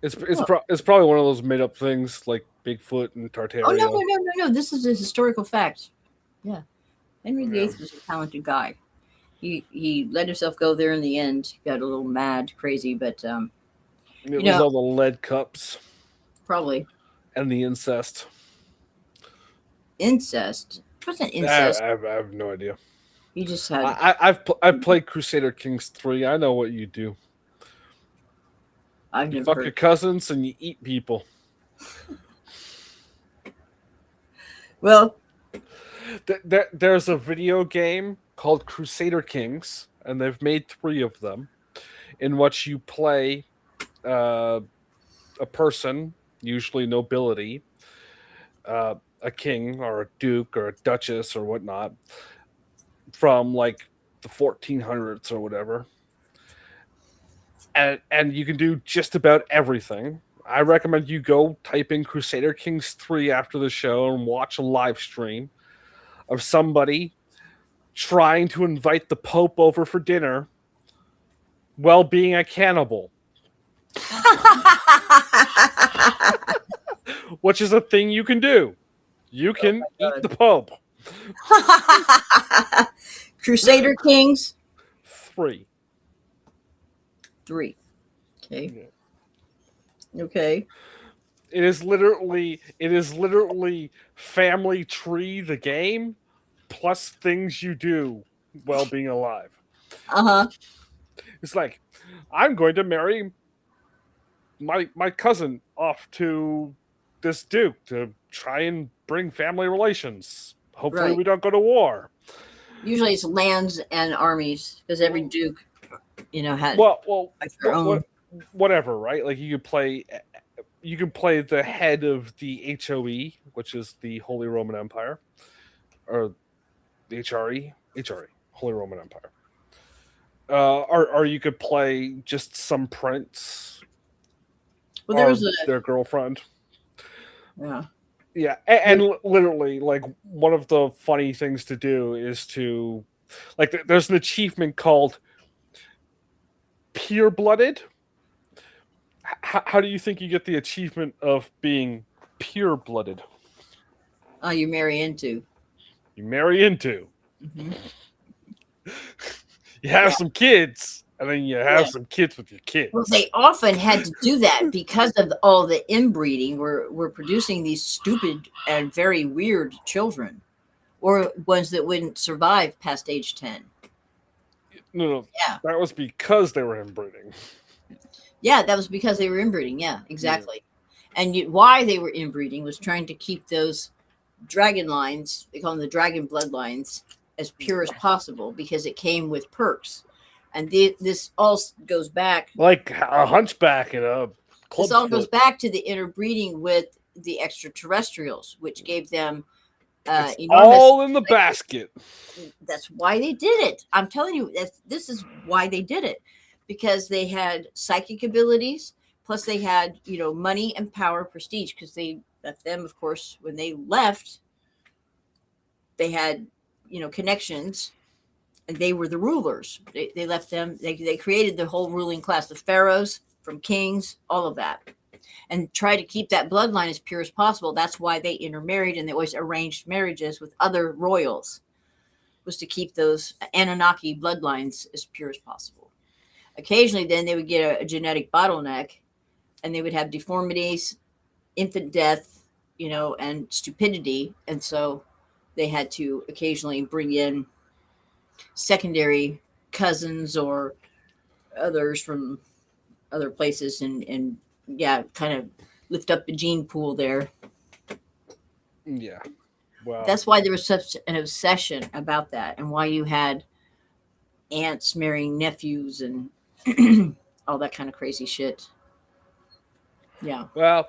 It's probably one of those made up things like Bigfoot and Tartaria. Oh no! This is a historical fact. Yeah, Henry VIII was a talented guy. He let himself go there in the end. Got a little mad, crazy, but it was all the lead cups, probably, and the incest. Incest? What's an incest? I have no idea. You just had. I've played Crusader Kings 3. I know what you do. I've You never fuck heard. your cousins and you eat people. Well, there's a video game called Crusader Kings, and they've made 3 of them, in which you play a person, usually nobility, a king or a duke or a duchess or whatnot, from like the 1400s or whatever. And you can do just about everything. I recommend you go type in Crusader Kings 3 after the show and watch a live stream of somebody trying to invite the Pope over for dinner while being a cannibal. Which is a thing you can do. You can eat the Pope. Crusader Kings 3. 3. Okay. Okay. It is literally Family Tree the game plus things you do while being alive. Uh-huh. It's like, I'm going to marry my cousin off to this duke to try and bring family relations. Hopefully, Right. we don't go to war. Usually it's lands and armies because every duke, had Well, like their what, own. whatever, right? Like you can play the head of the HOE, which is the Holy Roman Empire, or the HRE, Holy Roman Empire. Or you could play just some prince Well, there or was a their girlfriend. yeah. Yeah, There, literally, like one of the funny things to do is to, like, there's an achievement called pure blooded. How do you think you get the achievement of being pure blooded? you marry into. You marry into, Hmm. you have Yeah. some kids, and then you have Yeah. some kids with your Well, kids. they often had to do that because of all the inbreeding. We're producing these stupid and very weird children, or ones that wouldn't survive past age 10. No, Yeah. that was because they were inbreeding. Yeah, that was because they were inbreeding. Yeah, Yeah. exactly. And why they were inbreeding was trying to keep those dragon lines, they call them the dragon bloodlines, as pure as possible because it came with perks. And this all goes back. Like a hunchback in a This all goes clubfoot. back to the interbreeding with the extraterrestrials, which gave them It's enormous. all in the basket. That's why they did it. I'm telling you, this is why they did it, because they had psychic abilities, plus they had money and power, prestige. Because they left them, of course, when they left, they had connections, and they were the rulers. They left them. They created the whole ruling class, the pharaohs, from kings, all of that, and try to keep that bloodline as pure as possible. That's why they intermarried, and they always arranged marriages with other royals, was to keep those Anunnaki bloodlines as pure as possible. Occasionally, then they would get a genetic bottleneck, and they would have deformities, infant death, and stupidity, and so they had to occasionally bring in secondary cousins or others from other places, and yeah, kind of lift up the gene pool there. Yeah. Well, That's why there was such an obsession about that, and why you had aunts marrying nephews and all that kind of crazy shit. Yeah. well,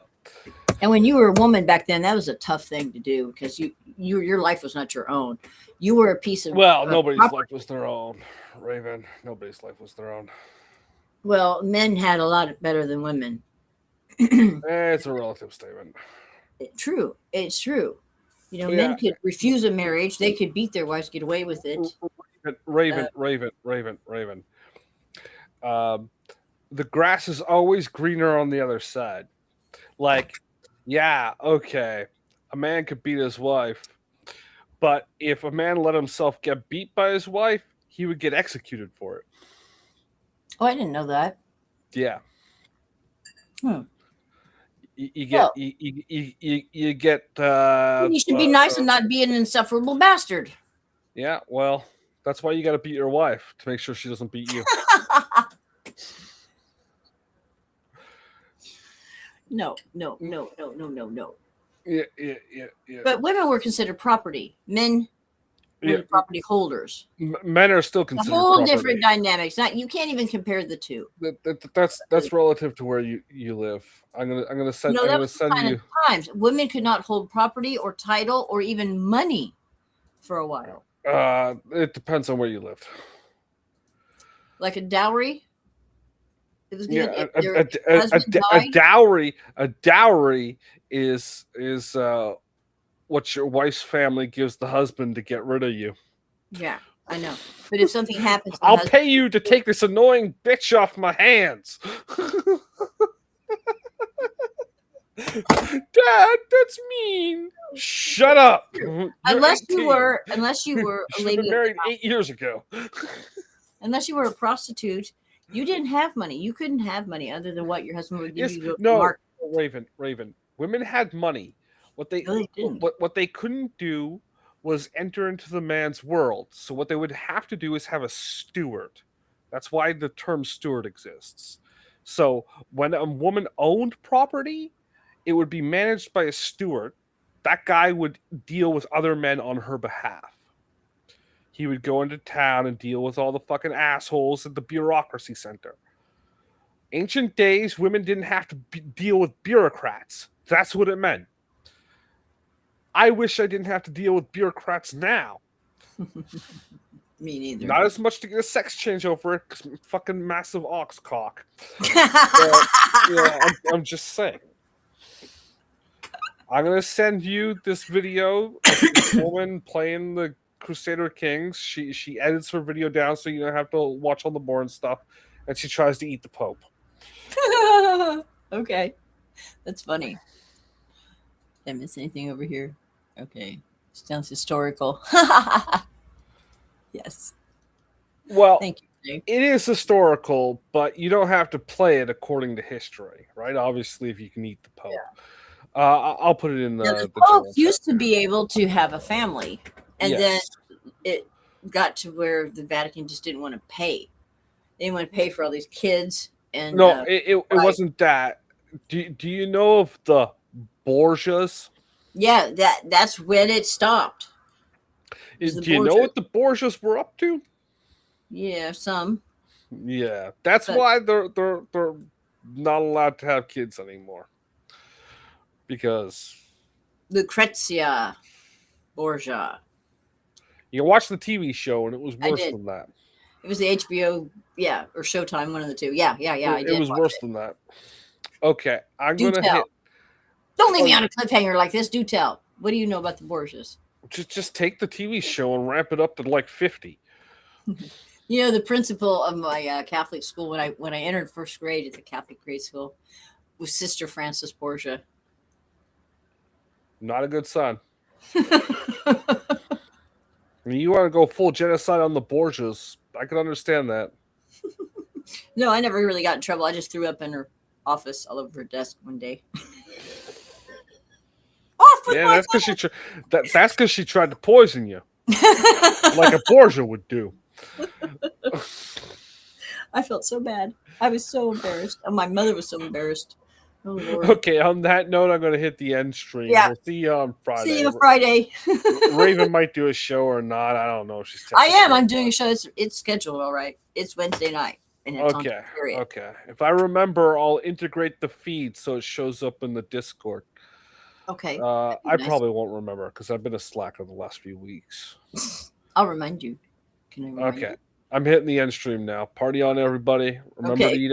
And when you were a woman back then, that was a tough thing to do because your life was not your own. You were a piece of nobody's property. life was their own, Raven. Nobody's life was their own. Well, men had a lot better than women. It's a relative statement. True. It's true. Yeah, Men could refuse a marriage. They could beat their wives, get away with it. Raven. Um, the grass is always greener on the other side. Like, yeah, okay, a man could beat his wife, but if a man let himself get beat by his wife, he would get executed for it. Oh, I didn't know that. Yeah. Hmm. You get Well, you get you should be nice and not be an insufferable bastard. yeah, well, that's why you got to beat your wife to make sure she doesn't beat you. No. Yeah. But women were considered property. Men were the property holders. Men are still A considered whole property. different dynamics. Not You can't even compare the two. That's relative to where you live. I'm gonna send I'm That gonna was the send kind you. of times women could not hold property or title or even money for a while. It depends on where you live. Like a dowry. It was given Yeah, if their husband died. a dowry is what your wife's family gives the husband to get rid of you. Yeah, I know. But if something happens to the I'll husband, pay you to take this annoying bitch off my hands. Dad, that's mean. Shut up. You're unless 18. you were a You should have lady been of the married house, 8 years ago. unless you were a prostitute, you didn't have money. You couldn't have money other than what your husband would give Yes, you to no, market. Raven. Women had money. What they No, they didn't. what they couldn't do was enter into the man's world. So what they would have to do is have a steward That's why the term steward exists. So when a woman owned property, it would be managed by a steward. That guy would deal with other men on her behalf. He would go into town and deal with all the fucking assholes at the bureaucracy center. Ancient days, women didn't have to deal with bureaucrats. That's what it meant. I wish I didn't have to deal with bureaucrats now. Me neither. Not as much to get a sex change over it, because fucking massive ox cock. I'm just saying. I'm gonna send you this video of this woman playing the Crusader Kings. She edits her video down so you don't have to watch all the boring stuff, and she tries to eat the Pope. Okay, that's funny. Did I miss anything over here? Okay, sounds historical. Yes. Well, Thank you, Dave. it is historical, but you don't have to play it according to history, right? Obviously, if you can eat the Pope. I'll put it in Now, the the Pope general used chat. to be able to have a family, and Yes. then it got to where the Vatican just didn't want to pay. They didn't want to pay for all these kids. And No, it right. wasn't that. Do you know of the Borgias? Yeah, that's when it stopped. It was Do you know Borgias. what the Borgias were up to? Yeah, some. Yeah, that's But- why they're not allowed to have kids anymore. Because Lucrezia Borgia. you watch the TV show and it was I worse did. than that. It was the HBO, yeah, or Showtime, one of the two. Yeah. I did. It was watch worse it. than that. Okay, I'm Do gonna tell. hit. Don't leave me Oh. on a cliffhanger like this. Do tell. What do you know about the Borgias? Just take the TV show and ramp it up to like 50. You know, the principal of my Catholic school when I entered first grade at the Catholic grade school was Sister Frances Borgia. Not a good sign. I mean, you want to go full genocide on the Borgias? I can understand that. No, I never really got in trouble. I just threw up in her office all over her desk one day. Off with Yeah, my that's because that's because she tried to poison you, like a Borgia would do. I felt so bad. I was so embarrassed. And my mother was so embarrassed. Oh Lord. Okay, on that note, I'm going to hit the end stream. Yeah. We'll see you on Friday. See you Friday. Raven might do a show or not. I don't know. She's I am. technically- I'm doing a show. It's scheduled all right. It's Wednesday night. And it's on Okay. period. Okay. If I remember, I'll integrate the feed so it shows up in the Discord. Okay. I nice. probably won't remember because I've been a slacker the last few weeks. I'll remind you. Can I remind you? Okay. I'm hitting the end stream now. Party on, everybody. Remember Okay. to eat